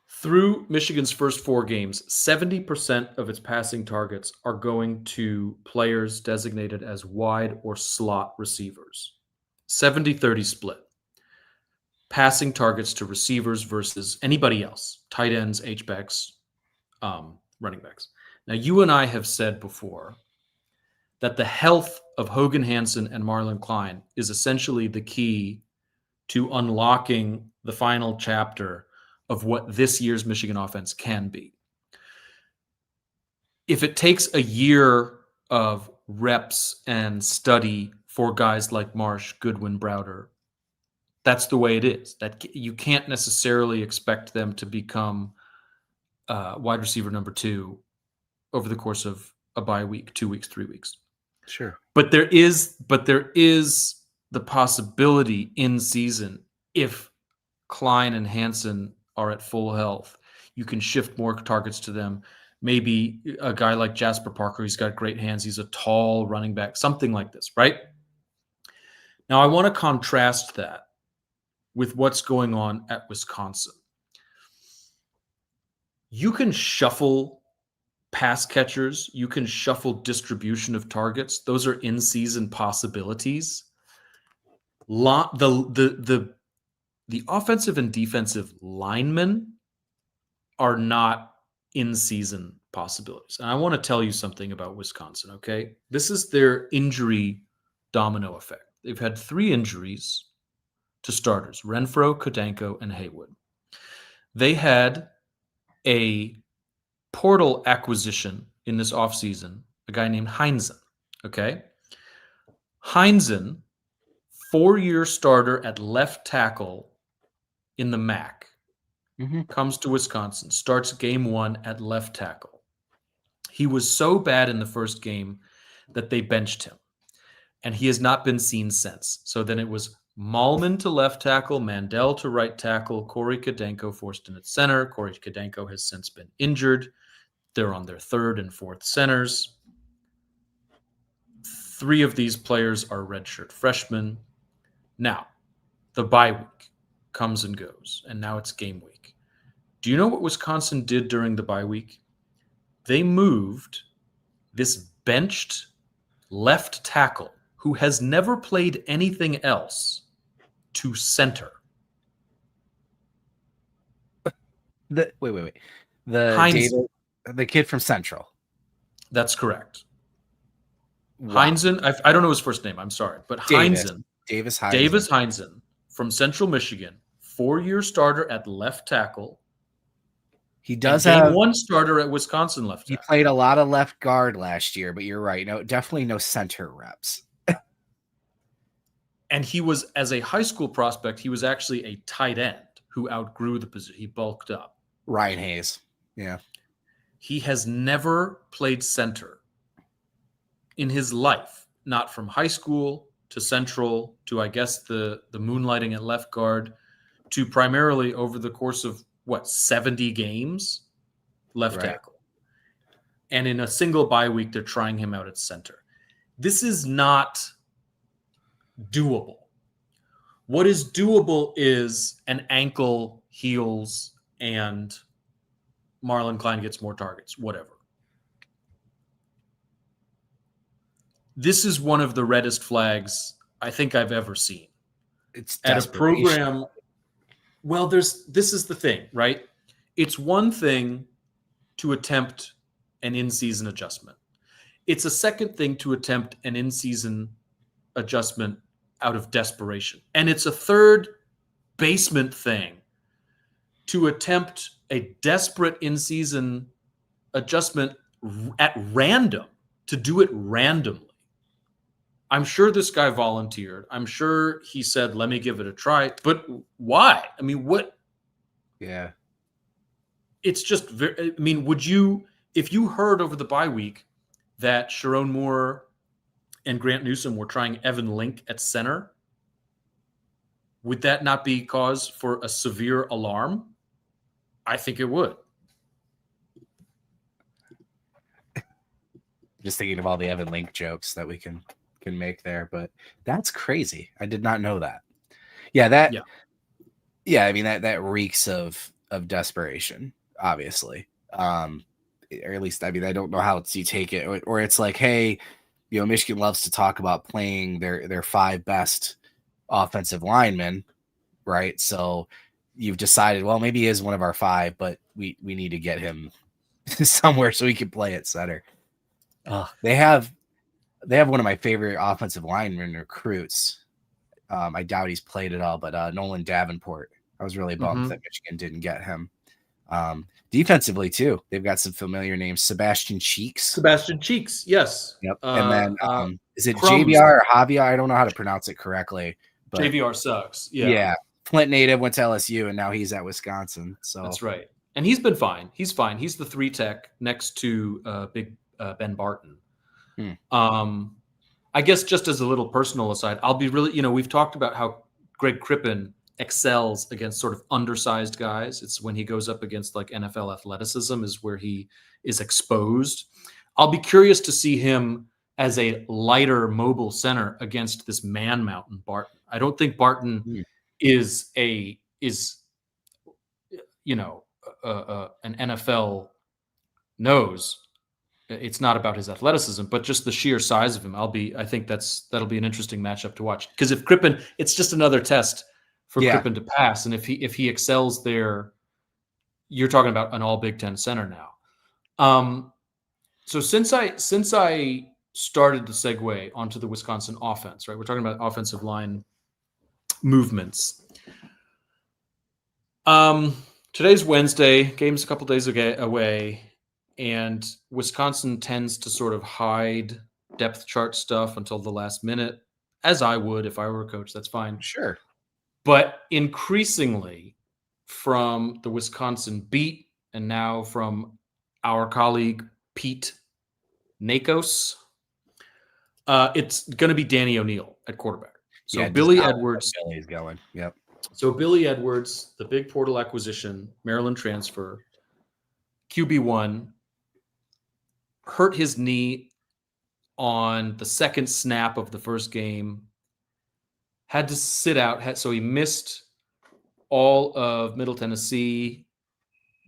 Through Michigan's first 4 games, 70% of its passing targets are going to players designated as wide or slot receivers. 70-30 split. Passing targets to receivers versus anybody else, tight ends, H-backs, running backs. Now, you and I have said before that the health of Hogan Hansen and Marlon Klein is essentially the key to unlocking the final chapter of what this year's Michigan offense can be. If it takes a year of reps and study for guys like Marsh, Goodwin, Browder, that's the way it is. That you can't necessarily expect them to become wide receiver number 2 over the course of a bye week, 2 weeks, 3 weeks. Sure. But there is the possibility in season, if Klein and Hansen are at full health, you can shift more targets to them. Maybe a guy like Jasper Parker, he's got great hands. He's a tall running back, something like this, right? Now, I want to contrast that with what's going on at Wisconsin. You can shuffle pass catchers. You can shuffle distribution of targets. Those are in-season possibilities. The offensive and defensive linemen are not in-season possibilities. And I want to tell you something about Wisconsin, okay? This is their injury domino effect. They've had 3 injuries to starters, Renfro, Kodanko, and Haywood. They had a portal acquisition in this offseason, a guy named Heinzen, okay? Heinzen, 4-year starter at left tackle in the MAC, comes to Wisconsin, starts game 1 at left tackle. He was so bad in the first game that they benched him, and he has not been seen since. So then it was Malman to left tackle, Mandel to right tackle, Corey Kodanko forced in at center. Corey Kodanko has since been injured. They're on their 3rd and 4th centers. 3 of these players are redshirt freshmen. Now, the bye week comes and goes, and now it's game week. Do you know what Wisconsin did during the bye week? They moved this benched left tackle who has never played anything else to center. Wait. The kid from Central. That's correct. Wow. Heinzen, I don't know his first name, I'm sorry, but Davis Heinzen from Central Michigan, 4-year starter at left tackle. He does have have 1 starter at Wisconsin left tackle. He played a lot of left guard last year, but you're right. No, definitely no center reps. And he was, as a high school prospect, he was actually a tight end who outgrew the position. He bulked up. Ryan Hayes. Yeah. He has never played center in his life, not from high school to Central to, I guess, the moonlighting at left guard to primarily over the course of, 70 games left tackle. And in a single bye week, they're trying him out at center. This is not doable. What is doable is an ankle heals and Marlon Klein gets more targets, whatever. This is one of the reddest flags I think I've ever seen. It's at a program. Well, this is the thing, right? It's one thing to attempt an in-season adjustment. It's a second thing to attempt an in-season adjustment out of desperation. And it's a third basement thing to attempt a desperate in-season adjustment at random, to do it randomly. I'm sure this guy volunteered. I'm sure he said, let me give it a try. But why? I mean, what? Yeah. It's just, I mean, would you, if you heard over the bye week that Sharon Moore and Grant Newsome were trying Evan Link at center, would that not be cause for a severe alarm? I think it would. Just thinking of all the Evan Link jokes that we can make there, but that's crazy. I did not know that. Yeah, I mean that reeks of desperation, obviously. Or at least, I mean, I don't know how you take it, or it's like, hey, you know, Michigan loves to talk about playing their 5 best offensive linemen, right? So you've decided, well, maybe he is one of our 5, but we need to get him somewhere so he can play at center. They have one of my favorite offensive lineman recruits. I doubt he's played at all, but Nolan Davenport. I was really bummed that Michigan didn't get him. Defensively too, they've got some familiar names. Sebastian Cheeks, yes. Yep. And then is it Crumbs. JVR or Javier? I don't know how to pronounce it correctly. But JVR sucks. Yeah. Flint native, went to LSU, and now he's at Wisconsin. So that's right. And he's been fine. He's fine. He's the 3 tech next to big Ben Barton. I guess just as a little personal aside, I'll be really, we've talked about how Greg Crippen excels against sort of undersized guys. It's when he goes up against like NFL athleticism is where he is exposed. I'll be curious to see him as a lighter mobile center against this man mountain Barton. I don't think Barton is an NFL nose. It's not about his athleticism, but just the sheer size of him. I think that'll be an interesting matchup to watch. Because if Crippen, it's just another test for Crippen to pass. And if he excels there, you're talking about an all Big Ten center now. So since I started to segue onto the Wisconsin offense, right? We're talking about offensive line movements. Today's Wednesday, game's a couple days away. And Wisconsin tends to sort of hide depth chart stuff until the last minute, as I would if I were a coach. That's fine. Sure. But increasingly from the Wisconsin beat and now from our colleague Pete Nakos, it's going to be Danny O'Neill at quarterback. So Billy Edwards. Billy's going. Yep. So Billy Edwards, the big portal acquisition, Maryland transfer, QB1, hurt his knee on the second snap of the first game, had to sit out. So he missed all of Middle Tennessee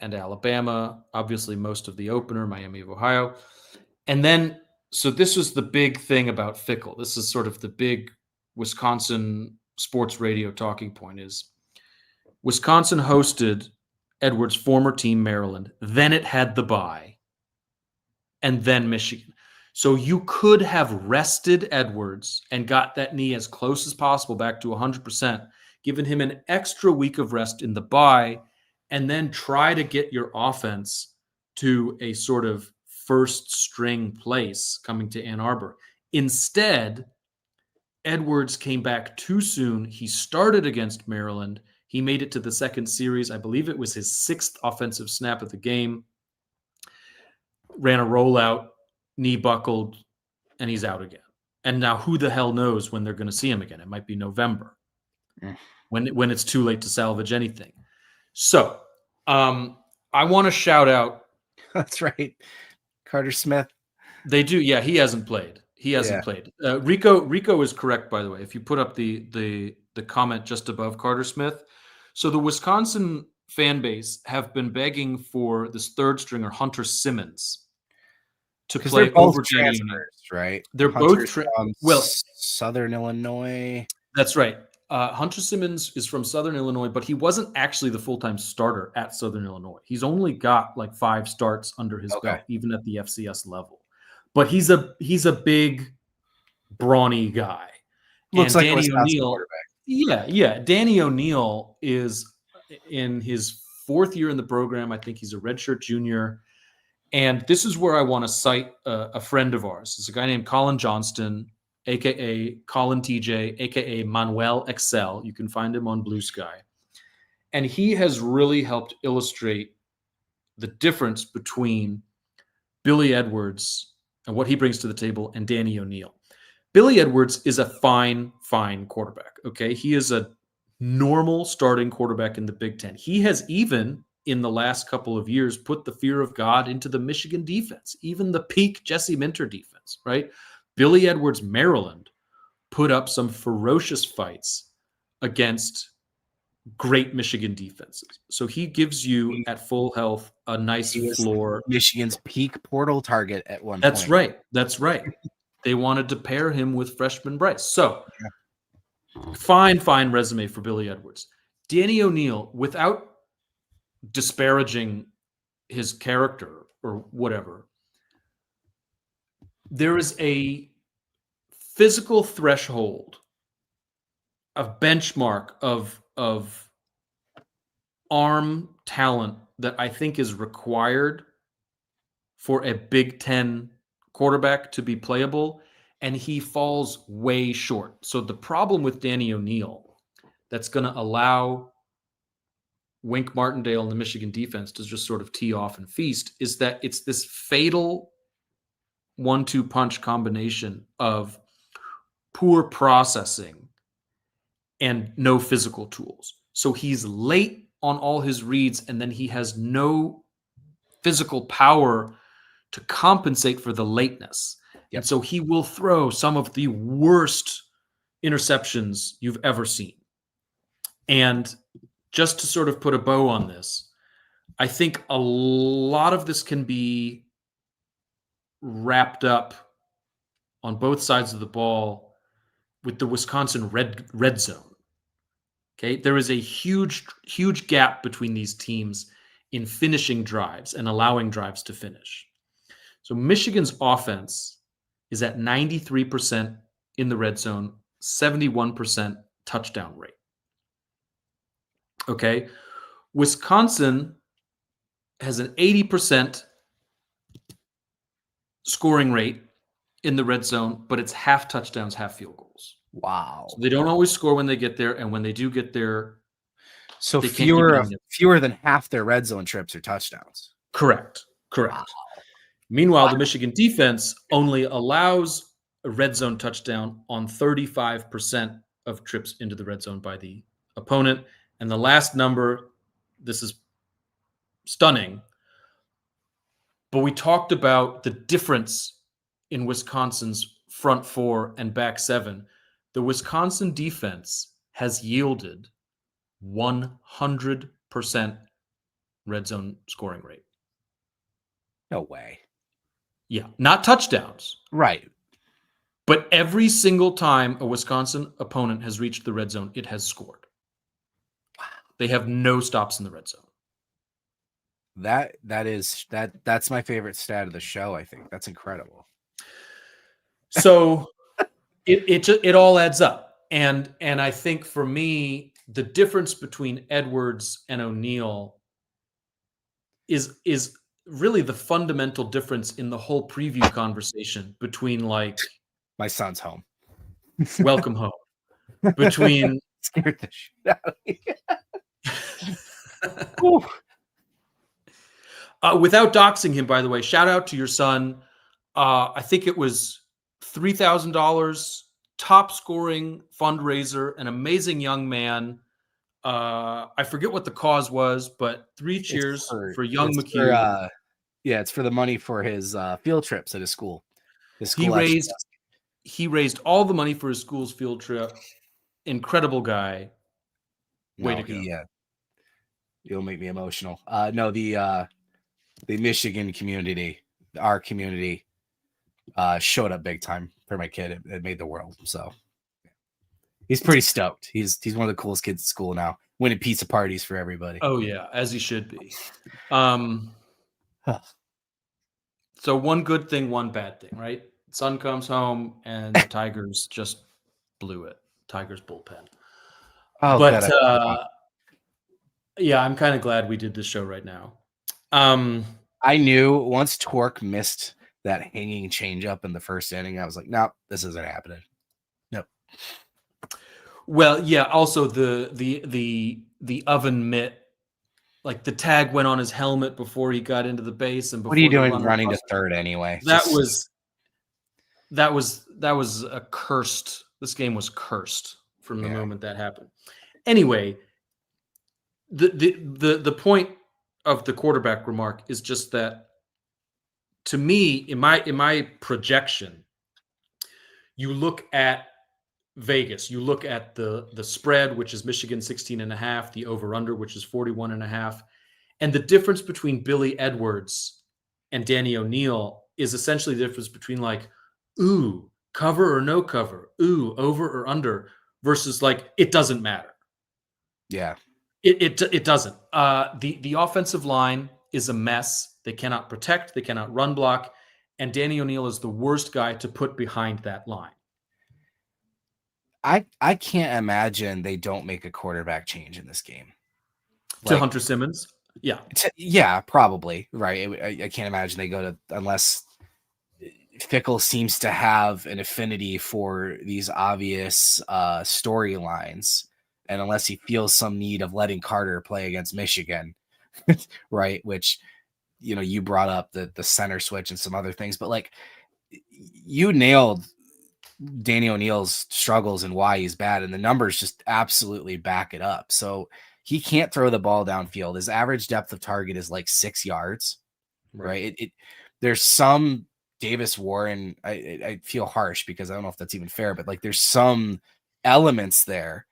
and Alabama, obviously most of the opener, Miami of Ohio. And then, so this was the big thing about Fickle. This is sort of the big Wisconsin sports radio talking point is Wisconsin hosted Edwards' former team, Maryland. Then it had the bye. And then Michigan. So you could have rested Edwards and got that knee as close as possible back to 100%, given him an extra week of rest in the bye, and then try to get your offense to a sort of first string place coming to Ann Arbor. Instead, Edwards came back too soon. He started against Maryland. He made it to the second series. I believe it was his 6th offensive snap of the game. Ran a rollout, knee buckled, and he's out again. And now who the hell knows when they're going to see him again? It might be November when it's too late to salvage anything. So I want to shout out. That's right. Carter Smith. They do. Yeah, he hasn't played. Played. Rico is correct, by the way. If you put up the comment just above Carter Smith. So the Wisconsin fan base have been begging for this third stringer, Hunter Simmons, to play over transfers, right? They're Hunter's both from Southern Illinois. That's right. Hunter Simmons is from Southern Illinois, but he wasn't actually the full-time starter at Southern Illinois. He's only got like 5 starts under his belt, even at the FCS level. but he's a big, brawny guy. Looks And like a Danny Wisconsin O'Neal, quarterback. yeah. Danny O'Neal is in his 4th year in the program. I think he's a redshirt junior. And this is where I want to cite a friend of ours. It's a guy named Colin Johnston, a.k.a. Colin TJ, a.k.a. Manuel Excel. You can find him on Blue Sky. And he has really helped illustrate the difference between Billy Edwards and what he brings to the table and Danny O'Neal. Billy Edwards is a fine quarterback, okay? He is a normal starting quarterback in the Big Ten. He has even, in the last couple of years, put the fear of God into the Michigan defense, even the peak Jesse Minter defense, right? Billy Edwards, Maryland, put up some ferocious fights against great Michigan defenses. So he gives you, at full health, a nice floor. Michigan's peak portal target at one That's point. That's right. They wanted to pair him with freshman Bryce. So fine resume for Billy Edwards. Danny O'Neal, without disparaging his character or whatever, there is a physical threshold, a benchmark of arm talent that I think is required for a Big Ten quarterback to be playable, and he falls way short. So the problem with Danny O'Neal that's going to allow Wink Martindale and the Michigan defense to just sort of tee off and feast is that it's this fatal 1-2 punch combination of poor processing and no physical tools. So he's late on all his reads, and then he has no physical power to compensate for the lateness. Yep. And so he will throw some of the worst interceptions you've ever seen. And just to sort of put a bow on this, I think a lot of this can be wrapped up on both sides of the ball with the Wisconsin red zone. Okay, there is a huge gap between these teams in finishing drives and allowing drives to finish. So Michigan's offense is at 93% in the red zone, 71% touchdown rate. Okay, Wisconsin has an 80% scoring rate in the red zone, but it's half touchdowns, half field goals. Wow. So they don't always score when they get there, and when they do get there, so they can't keep it fewer than half their red zone trips are touchdowns. Correct. Wow. Meanwhile, the Michigan defense only allows a red zone touchdown on 35% of trips into the red zone by the opponent. And the last number, this is stunning, but we talked about the difference in Wisconsin's front four and back seven. The Wisconsin defense has yielded 100% red zone scoring rate. No way. Yeah, not touchdowns. Right. But every single time a Wisconsin opponent has reached the red zone, it has scored. Wow. They have no stops in the red zone. That's my favorite stat of the show, I think. That's incredible. So it all adds up. And I think for me, the difference between Edwards and O'Neal is really the fundamental difference in the whole preview conversation between, like, my son's home. Welcome home. Between scared the shit out of me. Without doxing him, by the way, shout out to your son. I think it was $3,000, top scoring fundraiser, an amazing young man. I forget what the cause was, but 3 cheers for young McCue. It's for the money for his field trips at his school. He raised all the money for his school's field trip. Incredible guy. Way to go. You'll make me emotional. The Michigan community, our community, showed up big time for my kid. It made the world. So he's pretty stoked. He's one of the coolest kids at school now, winning pizza parties for everybody. Oh yeah, as he should be. So one good thing, one bad thing, right? Sun comes home and the Tigers just blew it. Tigers bullpen. Oh, good. But yeah, I'm kind of glad we did this show right now. I knew once Torque missed that hanging changeup in the first inning, I was like, nope, this isn't happening. Nope. Well, yeah. Also, the oven mitt, like the tag went on his helmet before he got into the base, and before What are you the doing runner running to crossed. third anyway? That was a cursed. This game was cursed from the moment that happened. Anyway, the point of the quarterback remark is just that, to me, in my projection, you look at Vegas, you look at the spread, which is Michigan 16.5, the over-under, which is 41.5. And the difference between Billy Edwards and Danny O'Neill is essentially the difference between like, ooh, cover or no cover, ooh, over or under, versus like, it doesn't matter. Yeah. It doesn't. The offensive line is a mess. They cannot protect. They cannot run block. And Danny O'Neill is the worst guy to put behind that line. I can't imagine they don't make a quarterback change in this game. To Hunter Simmons? Yeah. Yeah, probably. Right. I can't imagine they go to, unless Fickle seems to have an affinity for these obvious storylines, and unless he feels some need of letting Carter play against Michigan, right? Which, you brought up the center switch and some other things, but like, you nailed Danny O'Neill's struggles and why he's bad, and the numbers just absolutely back it up. So he can't throw the ball downfield. His average depth of target is like 6 yards, right? There's some Davis Warren. I feel harsh because I don't know if that's even fair, but like there's some elements there.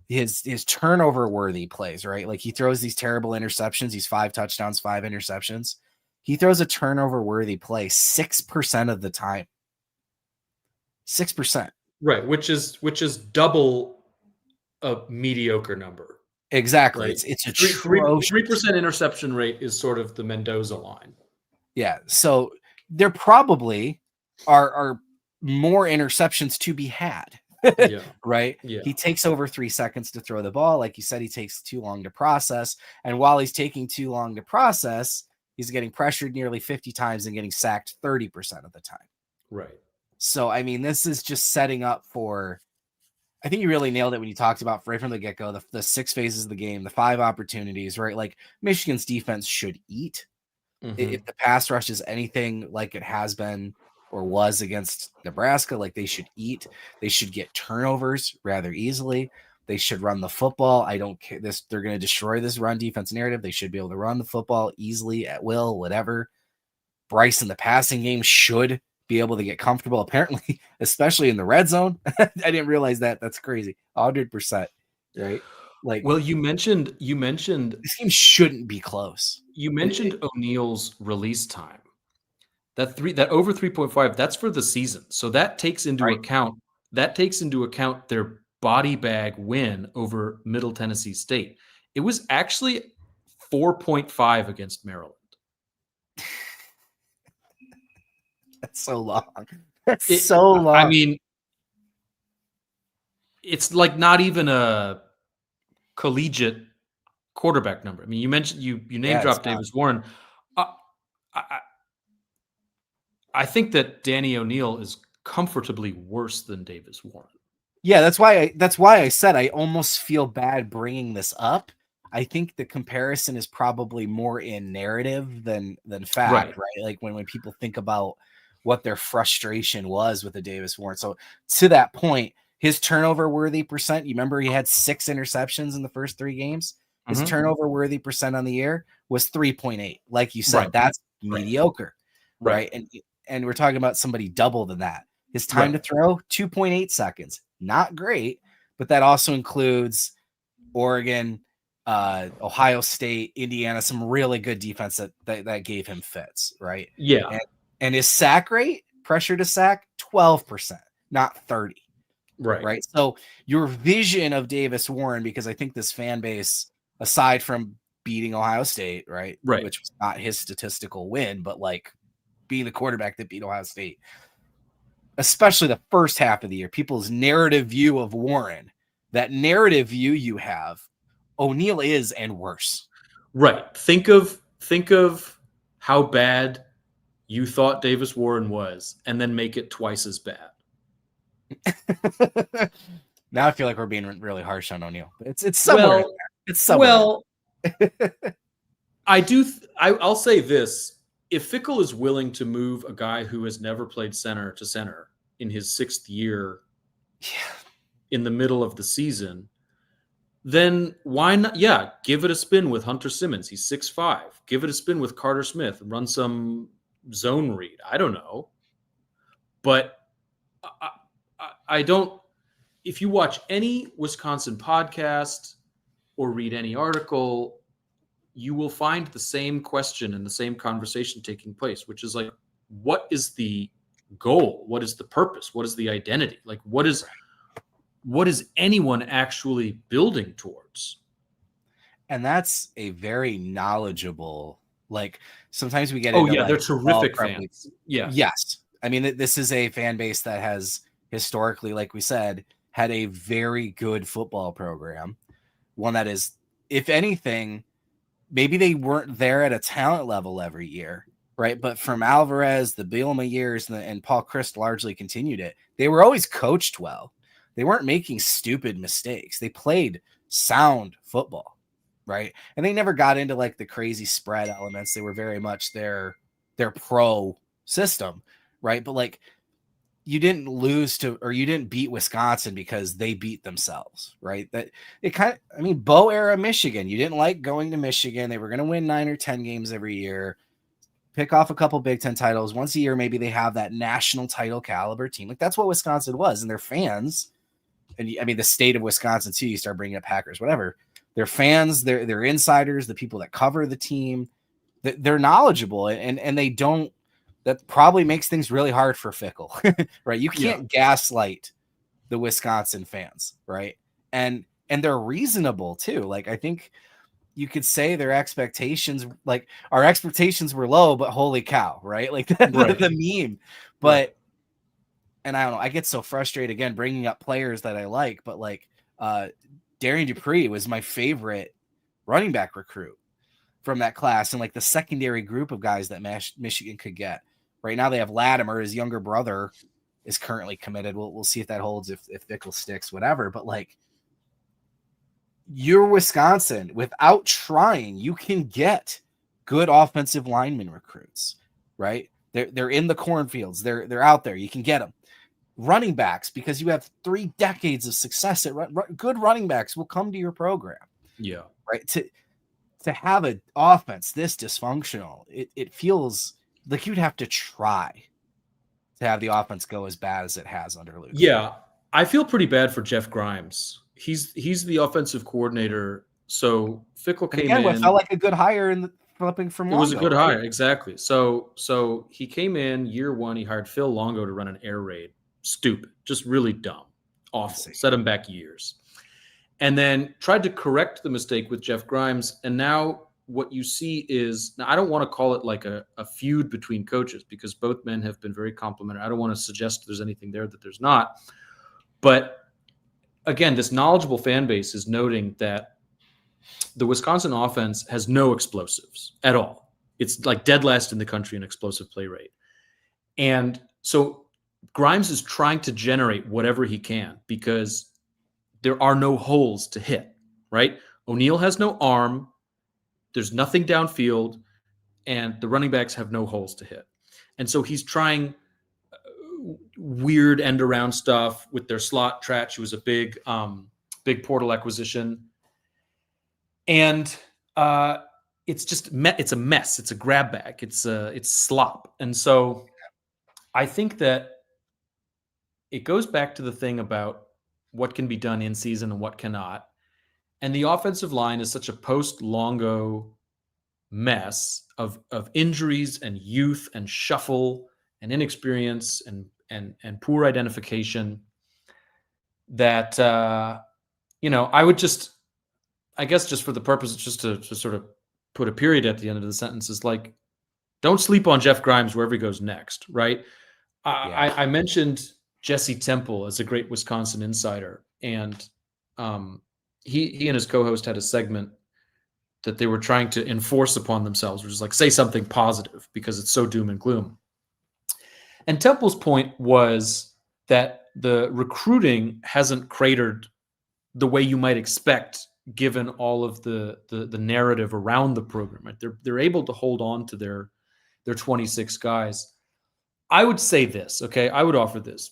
His turnover worthy plays, right? Like he throws these terrible interceptions. He's 5 touchdowns, 5 interceptions. He throws a turnover worthy play 6% of the time. 6%. Right, which is double a mediocre number. Exactly. Right? It's a 3% interception rate is sort of the Mendoza line. Yeah. So there probably are more interceptions to be had. Yeah. Right. Yeah. He takes over 3 seconds to throw the ball. Like you said, he takes too long to process. And while he's taking too long to process, he's getting pressured nearly 50 times and getting sacked 30% of the time. Right. So, I mean, this is just setting up for, I think you really nailed it when you talked about right from the get-go, the 6 phases of the game, the 5 opportunities, right? Like Michigan's defense should eat. If the pass rush is anything like it has been or was against Nebraska, like they should eat. They should get turnovers rather easily. They should run the football. I don't care. They're going to destroy this run defense narrative. They should be able to run the football easily at will, whatever. Bryce in the passing game should be able to get comfortable, apparently, especially in the red zone. I didn't realize that. That's crazy. 100%. Right. Like, well, you mentioned this game shouldn't be close. You mentioned O'Neill's release time. That over 3.5, that's for the season. So that takes into account their body bag win over Middle Tennessee State. It was actually 4.5 against Maryland. That's so long. That's so long. I mean, it's like not even a collegiate quarterback number. I mean, you mentioned you name dropped Davis Warren. I think that Danny O'Neill is comfortably worse than Davis Warren. Yeah, that's why I said I almost feel bad bringing this up. I think the comparison is probably more in narrative than fact, right? Like when people think about what their frustration was with the Davis Warren. So to that point, his turnover worthy percent, you remember he had 6 interceptions in the first 3 games. His turnover worthy percent on the year was 3.8. Like you said, that's mediocre, right? And we're talking about somebody double than that. His time to throw, 2.8 seconds. Not great, but that also includes Oregon, Ohio State, Indiana, some really good defense that gave him fits, right? Yeah. And his sack rate, pressure to sack, 12%, not 30. Right. So your vision of Davis Warren, because I think this fan base, aside from beating Ohio State, right, which was not his statistical win, but like being the quarterback that beat Ohio State, especially the first half of the year, people's narrative view of Warren, that narrative view you have, O'Neill is and worse. Right. Think of how bad you thought Davis Warren was, and then make it twice as bad. Now I feel like we're being really harsh on O'Neill. It's somewhere in there. It's somewhere. Well, I'll say this. If Fickle is willing to move a guy who has never played center to center in his 6th year in the middle of the season, then why not? Yeah, give it a spin with Hunter Simmons. He's 6'5". Give it a spin with Carter Smith. Run some zone read. I don't know. But I don't – if you watch any Wisconsin podcast or read any article – you will find the same question and the same conversation taking place, which is like, what is the goal? What is the purpose? What is the identity? Like, what is anyone actually building towards? And that's a very knowledgeable, like, sometimes we get into, they're terrific fans. Yeah. Yes. I mean, this is a fan base that has historically, like we said, had a very good football program. One that is, if anything, maybe they weren't there at a talent level every year, right? But from Alvarez, the Bielema years, and Paul Chryst largely continued it. They were always coached well. They weren't making stupid mistakes. They played sound football, right? And they never got into like the crazy spread elements. They were very much their pro system, right? But like, you didn't lose to, or you didn't beat Wisconsin because they beat themselves, right? That it kind of, I mean, Bo era Michigan, you didn't like going to Michigan. They were going to win 9 or 10 games every year, pick off a couple Big Ten titles once a year. Maybe they have that national title caliber team. Like that's what Wisconsin was. And their fans, and I mean, the state of Wisconsin too, you start bringing up Packers, whatever, their fans, they're insiders, the people that cover the team, they're knowledgeable and they don't, that probably makes things really hard for Fickle, right? You can't gaslight the Wisconsin fans, right? And they're reasonable too. Like, I think you could say their expectations, like our expectations were low, but holy cow, right? Like the meme. But, and I don't know, I get so frustrated again, bringing up players that I like, but like Darian Dupree was my favorite running back recruit from that class. And like the secondary group of guys that Michigan could get. Right now they have Latimer, his younger brother is currently committed. We'll see if that holds, if Fickle sticks, whatever. But like, you're Wisconsin. Without trying, you can get good offensive lineman recruits, right? They're in the cornfields. They're out there. You can get them. Running backs, because you have 3 decades of success at good running backs will come to your program. Yeah. Right. To have an offense this dysfunctional, it feels like you'd have to try to have the offense go as bad as it has under Luke. Yeah, I feel pretty bad for Jeff Grimes. He's the offensive coordinator. So Fickle came in. It felt like a good hire in the flipping from Longo. It was a good hire, exactly. So he came in year 1. He hired Phil Longo to run an air raid. Stupid, just really dumb, awful. Set him back years, and then tried to correct the mistake with Jeff Grimes, and now. What you see is, now I don't want to call it like a feud between coaches because both men have been very complimentary. I don't want to suggest there's anything there that there's not. But again, this knowledgeable fan base is noting that the Wisconsin offense has no explosives at all. It's like dead last in the country in explosive play rate. And so Grimes is trying to generate whatever he can because there are no holes to hit, right? O'Neill has no arm. There's nothing downfield, and the running backs have no holes to hit. And so he's trying weird end around stuff with their slot Tratch, who was a big portal acquisition. And it's just it's a mess. It's a grab bag. It's slop. And so I think that it goes back to the thing about what can be done in season and what cannot. And the offensive line is such a post-Longo mess of injuries and youth and shuffle and inexperience and poor identification that, I would just, I guess just for the purpose, just to sort of put a period at the end of the sentence is like, Don't sleep on Jeff Grimes wherever he goes next, right? Yeah. I mentioned Jesse Temple as a great Wisconsin insider, and he and his co-host had a segment that they were trying to enforce upon themselves, which is like say something positive because it's so doom and gloom. And Temple's point was that the recruiting hasn't cratered the way you might expect, given all of the narrative around the program. Right? They're able to hold on to their 26 guys. I would say this, okay? I would offer this.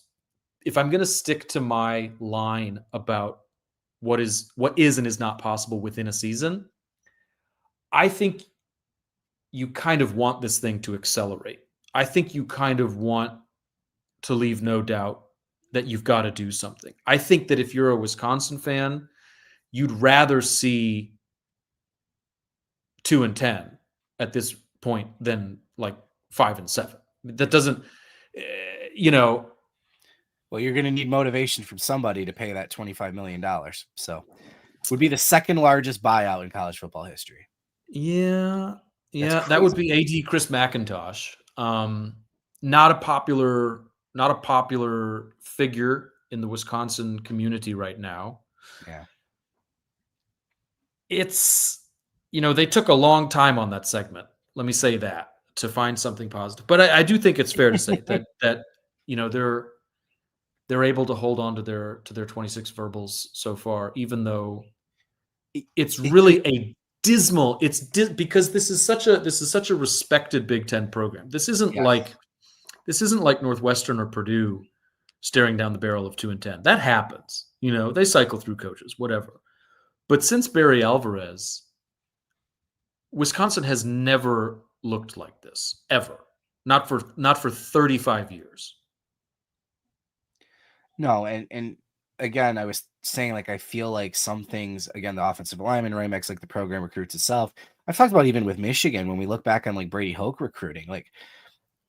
If I'm going to stick to my line about what is and is not possible within a season, I think you kind of want this thing to accelerate. I think you kind of want to leave no doubt that you've got to do something. I think that if you're a Wisconsin fan, you'd rather see 2-10 at this point than like 5-7. That doesn't, Well, you're going to need motivation from somebody to pay that $25 million. So would be the second largest buyout in college football history. Yeah, that would be AD Chris McIntosh. Not a popular figure in the Wisconsin community right now. Yeah. It's, they took a long time on that segment. Let me say that, to find something positive. But I do think it's fair to say that they're able to hold on to their 26 verbals so far, even though it's really a dismal. Because this is such a respected Big Ten program. This isn't like Northwestern or Purdue staring down the barrel of 2-10. That happens. They cycle through coaches, whatever. But since Barry Alvarez, Wisconsin has never looked like this, ever. Not for 35 years. No, and again, I was saying, like, I feel like some things, again, the offensive lineman, Ramex, like the program recruits itself. I've talked about even with Michigan, when we look back on like Brady Hoke recruiting, like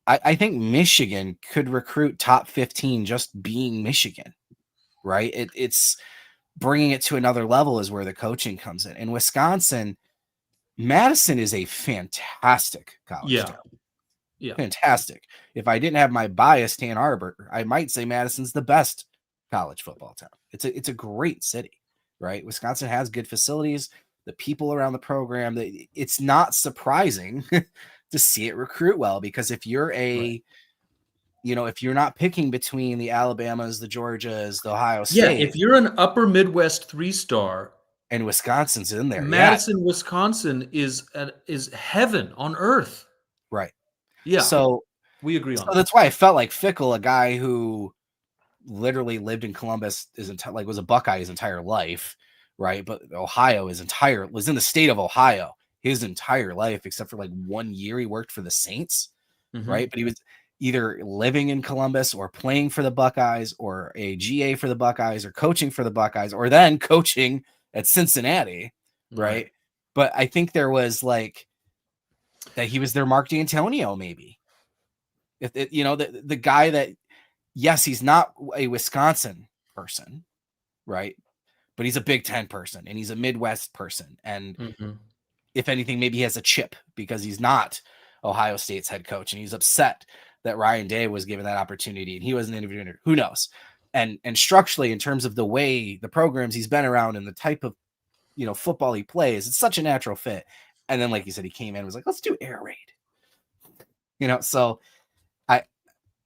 I think Michigan could recruit top 15 just being Michigan, right? It's bringing it to another level is where the coaching comes in. In Wisconsin, Madison is a fantastic college town. Yeah. Fantastic. If I didn't have my bias to Ann Arbor, I might say Madison's the best college football town. It's a great city, right? Wisconsin has good facilities, the people around the program. It's not surprising to see it recruit well, because if you're if you're not picking between the Alabamas, the Georgias, the Ohio State. If you're an upper Midwest 3-star and Wisconsin's in there, Madison, Wisconsin is heaven on earth. Right. Yeah. So we agree on that. That's why I felt like Fickle, a guy who literally lived in Columbus was a Buckeye his entire life, right? But Ohio was in the state of Ohio his entire life, except for like 1 year he worked for the Saints, right? But he was either living in Columbus or playing for the Buckeyes or a GA for the Buckeyes or coaching for the Buckeyes or then coaching at Cincinnati, right? But I think there was like that he was their Mark D'Antonio, maybe. If the guy that, yes, he's not a Wisconsin person, right? But he's a Big Ten person and he's a Midwest person. And if anything, maybe he has a chip because he's not Ohio State's head coach and he's upset that Ryan Day was given that opportunity and he wasn't interviewed. Who knows? And structurally, in terms of the way the programs he's been around and the type of football he plays, it's such a natural fit. And then, like you said, he came in and was like, let's do air raid. So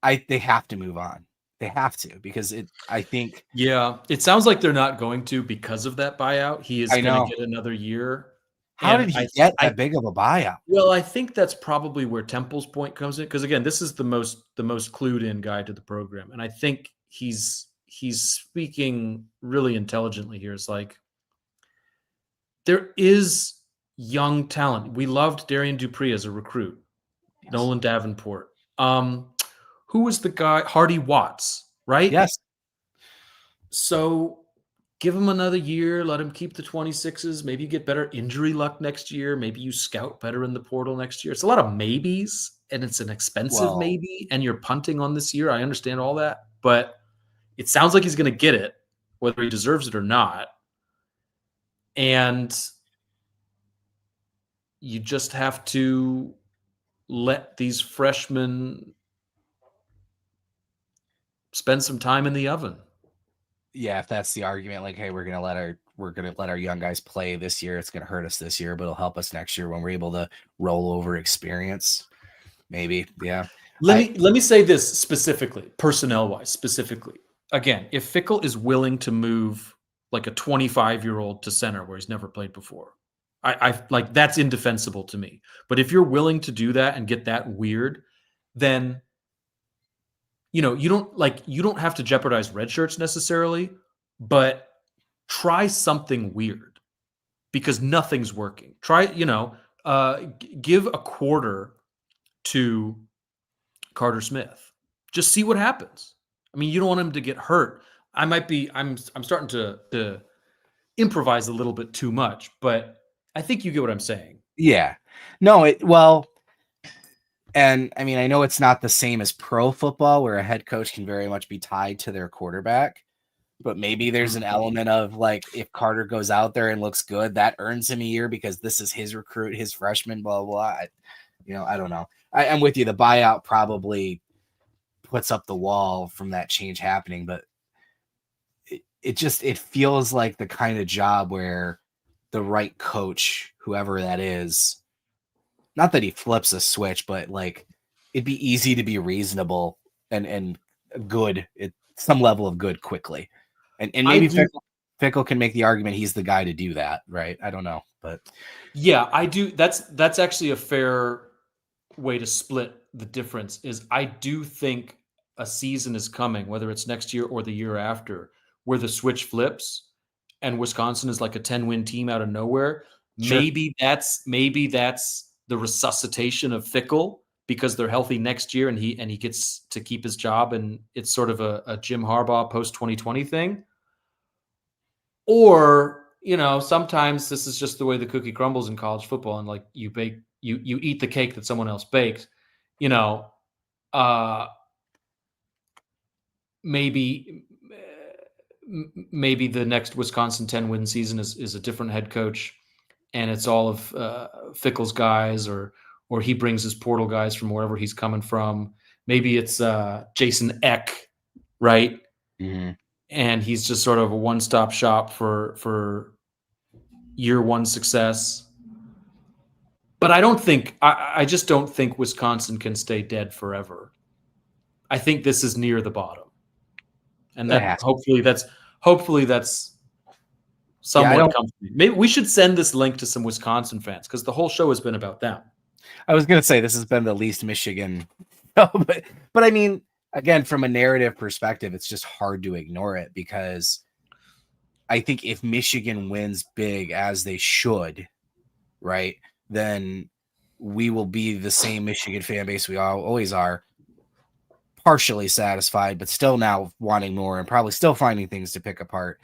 they have to move on. They have to, because I think. Yeah. It sounds like they're not going to because of that buyout. He is going to get another year. How did he get that big of a buyout? Well, I think that's probably where Temple's point comes in. Because again, this is the most clued in guy to the program. And I think he's speaking really intelligently here. It's like, there is young talent. We loved Darian Dupree as a recruit. Yes. Nolan Davenport. Who was the guy? Hardy Watts, right? Yes. So give him another year. Let him keep the 26s. Maybe you get better injury luck next year. Maybe you scout better in the portal next year. It's a lot of maybes, and it's an expensive maybe, and you're punting on this year. I understand all that, but it sounds like he's going to get it, whether he deserves it or not. And you just have to let these freshmen spend some time in the oven. Yeah, if that's the argument, like, hey, we're gonna let our young guys play this year. It's gonna hurt us this year, but it'll help us next year when we're able to roll over experience. Maybe, yeah. Let me say this specifically, personnel wise, specifically. Again, if Fickle is willing to move like a 25-year-old to center where he's never played before, I like that's indefensible to me. But if you're willing to do that and get that weird, then you don't have to jeopardize red shirts necessarily, but try something weird because nothing's working. Try, give a quarter to Carter Smith. Just see what happens. I mean, you don't want him to get hurt. I'm starting to improvise a little bit too much, but I think you get what I'm saying. Yeah. No, well, and I mean, I know it's not the same as pro football where a head coach can very much be tied to their quarterback, but maybe there's an element of like, if Carter goes out there and looks good, that earns him a year because this is his recruit, his freshman, blah, blah, blah. I don't know. I'm with you. The buyout probably puts up the wall from that change happening, but it feels like the kind of job where the right coach, whoever that is, not that he flips a switch, but like it'd be easy to be reasonable and good at some level of good quickly. And maybe Fickle can make the argument he's the guy to do that, right? I don't know, but yeah, I do. That's actually a fair way to split the difference. Is I do think a season is coming, whether it's next year or the year after, where the switch flips and Wisconsin is like a 10-win team out of nowhere. Sure. Maybe that's the resuscitation of Fickle because they're healthy next year and he gets to keep his job and it's sort of a Jim Harbaugh post 2020 thing. Or, sometimes this is just the way the cookie crumbles in college football and like you eat the cake that someone else baked, maybe the next Wisconsin 10-win season is a different head coach and it's all of Fickle's guys or he brings his portal guys from wherever he's coming from. Maybe it's Jason Eck, right? Mm-hmm. And he's just sort of a one-stop shop for year one success. But I just don't think Wisconsin can stay dead forever. I think this is near the bottom. And that hopefully that's somewhat comforting. Maybe we should send this link to some Wisconsin fans because the whole show has been about them. I was going to say this has been the least Michigan, but I mean, again, from a narrative perspective, it's just hard to ignore it because I think if Michigan wins big as they should, right, then we will be the same Michigan fan base we always are, partially satisfied, but still now wanting more and probably still finding things to pick apart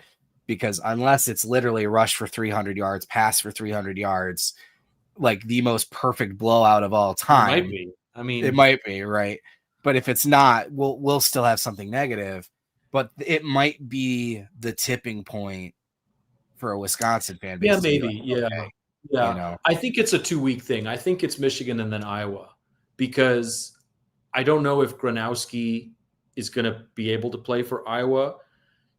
because unless it's literally rush for 300 yards, pass for 300 yards, like the most perfect blowout of all time. It might be. I mean, it might be, right? But if it's not, we'll still have something negative, but it might be the tipping point for a Wisconsin fan base. Yeah, maybe. Like, okay, yeah. I think it's a 2-week thing. I think it's Michigan and then Iowa because I don't know if Gronowski is going to be able to play for Iowa.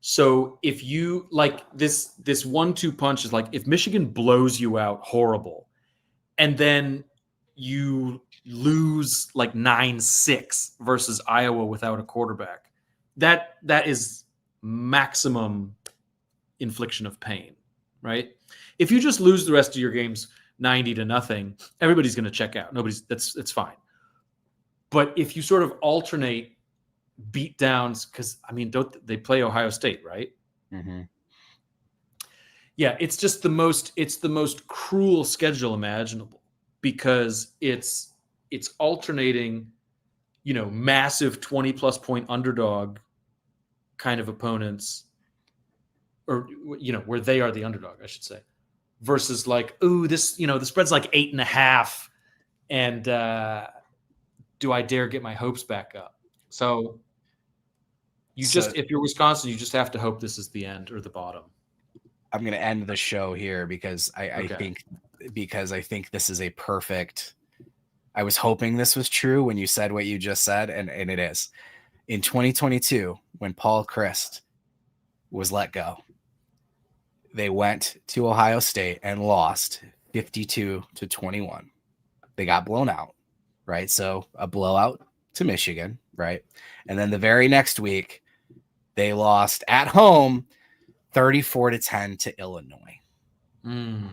So if you like this 1-2 punch is like if Michigan blows you out horrible and then you lose like 9-6 versus Iowa without a quarterback, that is maximum infliction of pain, right? If you just lose the rest of your games 90-0, everybody's going to check out. It's fine. But if you sort of alternate beat downs, because I mean, don't they play Ohio State, right? Mm-hmm. Yeah, it's just the most cruel schedule imaginable because it's alternating, massive 20+ point underdog kind of opponents, or where they are the underdog, I should say, versus like, ooh, this the spread's like 8.5, and do I dare get my hopes back up? So if you're Wisconsin, you just have to hope this is the end or the bottom. I'm going to end the show here because I think this is a perfect I was hoping this was true when you said what you just said, and it is. In 2022, when Paul Chryst was let go, they went to Ohio State and lost 52-21. They got blown out, right? So a blowout to Michigan, right? And then the very next week, they lost at home 34-10 to Illinois. And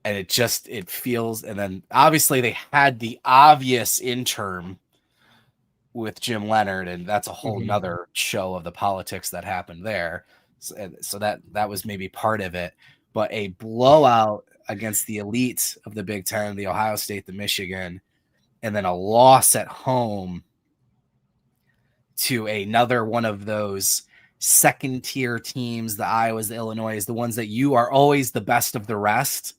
it feels, and then obviously they had the obvious interim with Jim Leonard, and that's a whole nother show of the politics that happened there. So that was maybe part of it, but a blowout against the elite of the Big Ten, the Ohio State, the Michigan, and then a loss at home to another one of those second tier teams, the Iowas, the Illinois, the ones that you are always the best of the rest.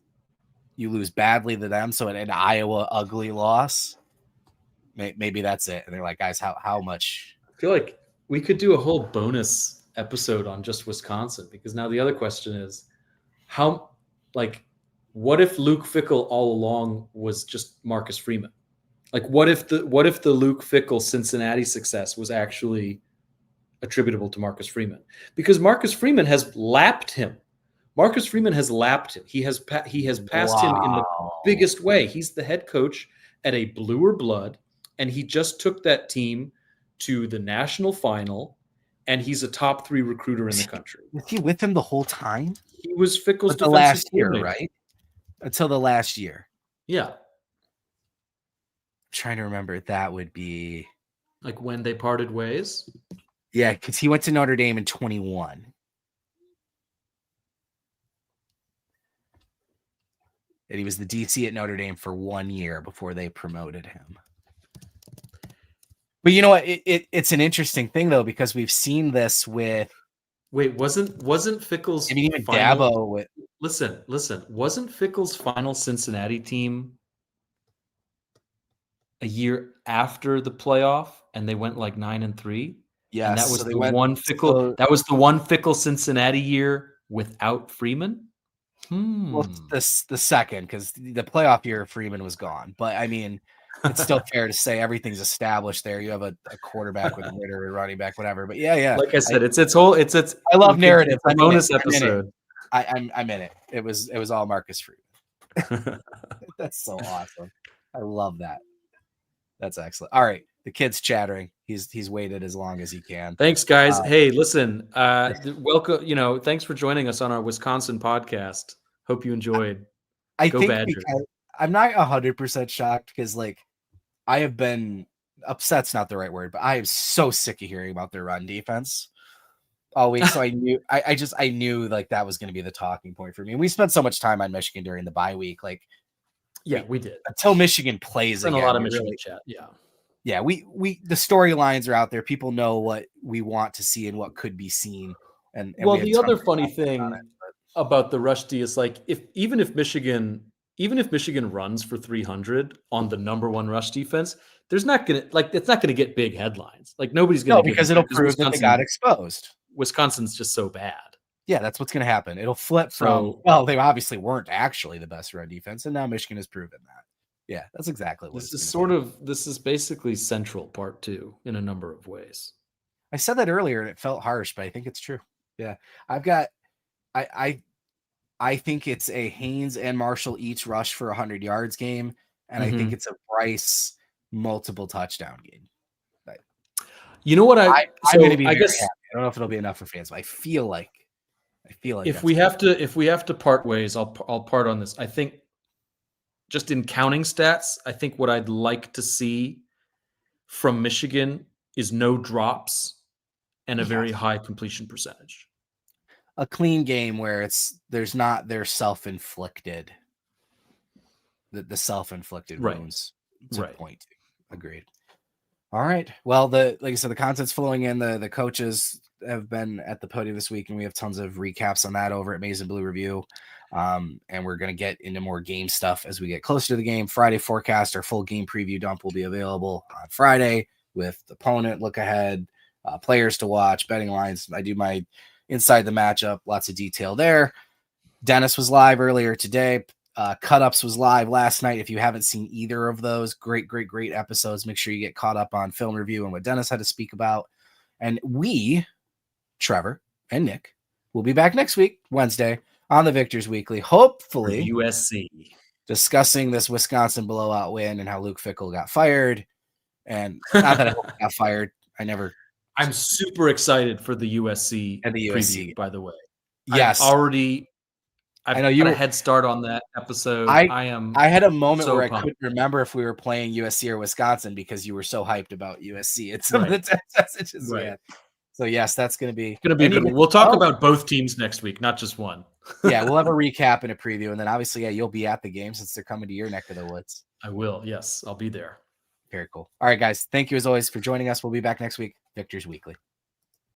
You lose badly to them. So an Iowa ugly loss, maybe that's it. And they're like, guys, how much? I feel like we could do a whole bonus episode on just Wisconsin, because now the other question is what if Luke Fickle all along was just Marcus Freeman? Like, what if the Luke Fickle Cincinnati success was actually attributable to Marcus Freeman? Because Marcus Freeman has lapped him. He has passed him in the biggest way. He's the head coach at a bluer blood, and he just took that team to the national final, and he's a top 3 recruiter in the country. Was he with him the whole time? He was Fickle's the last year, right? Until the last year. Yeah. I'm trying to remember. That would be like when they parted ways. Yeah, because he went to Notre Dame in 21. And he was the DC at Notre Dame for 1 year before they promoted him. But you know what? It's an interesting thing, though, because we've seen this with. Wait, wasn't Fickle's? I mean, even final, Dabo with. Listen. Wasn't Fickle's final Cincinnati team a year after the playoff, and they went like 9-3? Yeah, and that was the one Fickle. So, that was the one Fickle Cincinnati year without Freeman. Well, the second, because the playoff year Freeman was gone. But I mean, it's still fair to say everything's established there. You have a quarterback with a Ritter, a running back, whatever. But yeah. Like I said, it's. I love narrative. It's a bonus episode. I'm in it. It was all Marcus Freeman. That's so awesome. I love that. That's excellent. All right, the kid's chattering. He's waited as long as he can. Thanks, guys. Hey, listen. Welcome. Thanks for joining us on our Wisconsin podcast. Hope you enjoyed. Go Badgers. I'm not 100% shocked because, like, I have been upset's not the right word, but I am so sick of hearing about their run defense all week. So I knew like that was going to be the talking point for me. And we spent so much time on Michigan during the bye week, like. Yeah, we did. Until Michigan plays again. A lot of Michigan chat. Yeah. Yeah, we the storylines are out there. People know what we want to see and what could be seen. And well, the other funny thing about the rush D is like even if Michigan runs for 300 on the number 1 rush defense, it's not gonna get big headlines. Like nobody's gonna because it'll prove that they got exposed. Wisconsin's just so bad. Yeah, that's what's going to happen. It'll flip from, they obviously weren't actually the best run defense, and now Michigan has proven that. Yeah, that's exactly what this is basically Central Part 2 in a number of ways. I said that earlier, and it felt harsh, but I think it's true. Yeah, I think it's a Haynes and Marshall each rush for 100 yards game, and I think it's a Bryce multiple touchdown game. You know what I'm going to be I guess happy. I don't know if it'll be enough for fans, but I feel like if we have to part ways, I'll part on this. I think just in counting stats, I think what I'd like to see from Michigan is no drops and a very high completion percentage. A clean game where there's not their self-inflicted the self-inflicted wounds to point to. Agreed. All right. Well, like I said, the content's flowing in. The coaches have been at the podium this week, and we have tons of recaps on that over at Maize and Blue Review. And we're going to get into more game stuff as we get closer to the game. Friday forecast, our full game preview dump will be available on Friday with opponent look ahead, players to watch, betting lines. I do my inside the matchup, lots of detail there. Dennis was live earlier today. Cut Ups was live last night. If you haven't seen either of those, great episodes. Make sure you get caught up on film review and what Dennis had to speak about. And we, Trevor and Nick, will be back next week, Wednesday, on the Victors Weekly, hopefully USC, discussing this Wisconsin blowout win and how Luke Fickle got fired. And not that I hope he got fired. I'm super excited for the USC and the USC preview, by the way. Yes. I've got a head start on that episode. I had a moment so where pumped. I couldn't remember if we were playing USC or Wisconsin because you were so hyped about USC and some of the text messages we had. So yes, that's going to be a good one. We'll talk about both teams next week, not just one. Yeah, we'll have a recap and a preview, and then obviously, you'll be at the game since they're coming to your neck of the woods. I will. Yes, I'll be there. Very cool. All right, guys. Thank you as always for joining us. We'll be back next week. Victors Weekly.